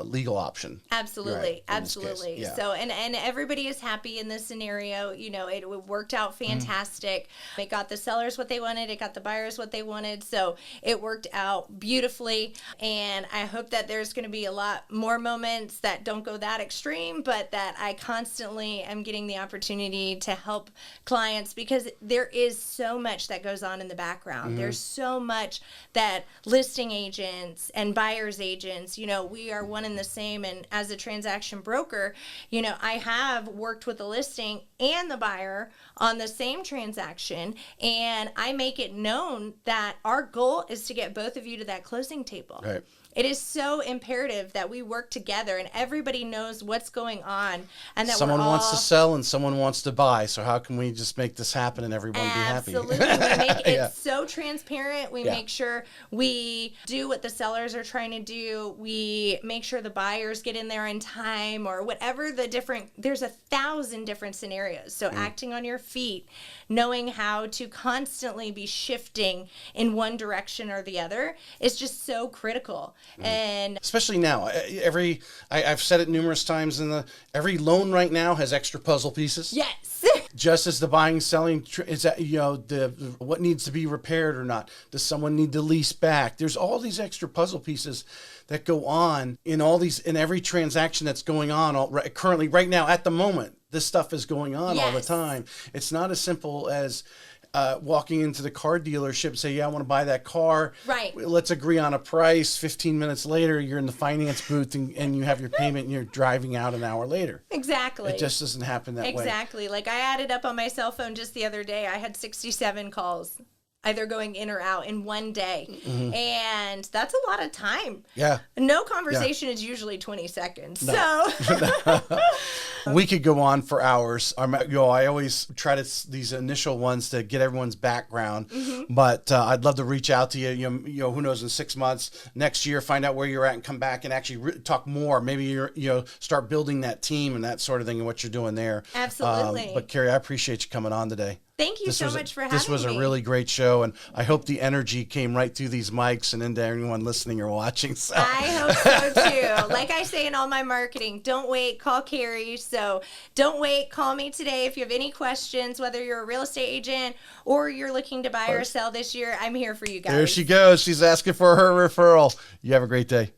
legal option. Absolutely. Absolutely. Yeah. So, and everybody is happy in this scenario. It worked out fantastic. It got the sellers what they wanted. It got the buyers what they wanted. So it worked out beautifully. And I hope that there's going to be a lot more moments that don't go that extreme, but that I constantly am getting the opportunity to help clients, because there is so much that goes on in the background. There's so much that listing agents and buyers agents, we are one and the same. And as a transaction broker, you know, I have worked with the listing and the buyer on the same transaction, and I make it known that our goal is to get both of you to that closing table. Right. It is so imperative that we work together and everybody knows what's going on, and that someone we're all... wants to sell and someone wants to buy. So how can we just make this happen and everyone be happy? Absolutely. We make it Yeah. so transparent. We make sure we do what the sellers are trying to do. We make sure the buyers get in there in time, or whatever the different, there's 1,000 different scenarios. So acting on your feet, knowing how to constantly be shifting in one direction or the other is just so critical. And especially now, I've said it numerous times every loan right now has extra puzzle pieces. yes. Just as the buying, selling, is that, you know, what needs to be repaired or not? Does someone need to lease back? There's all these extra puzzle pieces that go on in every transaction that's going on currently right now at the moment. This stuff is going on all the time. It's not as simple as walking into the car dealership and say, yeah, I want to buy that car. Right. Let's agree on a price. 15 minutes later, you're in the finance booth and you have your payment and you're driving out an hour later. Exactly. It just doesn't happen that way. Exactly. Like, I added up on my cell phone just the other day, I had 67 calls, either going in or out in one day. Mm-hmm. And that's a lot of time. Yeah. No conversation is usually 20 seconds. No. So we could go on for hours. I always try these initial ones to get everyone's background, but I'd love to reach out to you. You know, who knows, in 6 months, next year, find out where you're at and come back and actually talk more. Maybe start building that team and that sort of thing and what you're doing there. Absolutely. But Keri, I appreciate you coming on today. thank you so much for having me. This was a really great show, and I hope the energy came right through these mics and into anyone listening or watching. So. I hope so too. Like I say in all my marketing, don't wait, call Keri. So don't wait, call me today if you have any questions, whether you're a real estate agent or you're looking to buy or sell this year. I'm here for you guys. There she goes. She's asking for her referral. You have a great day.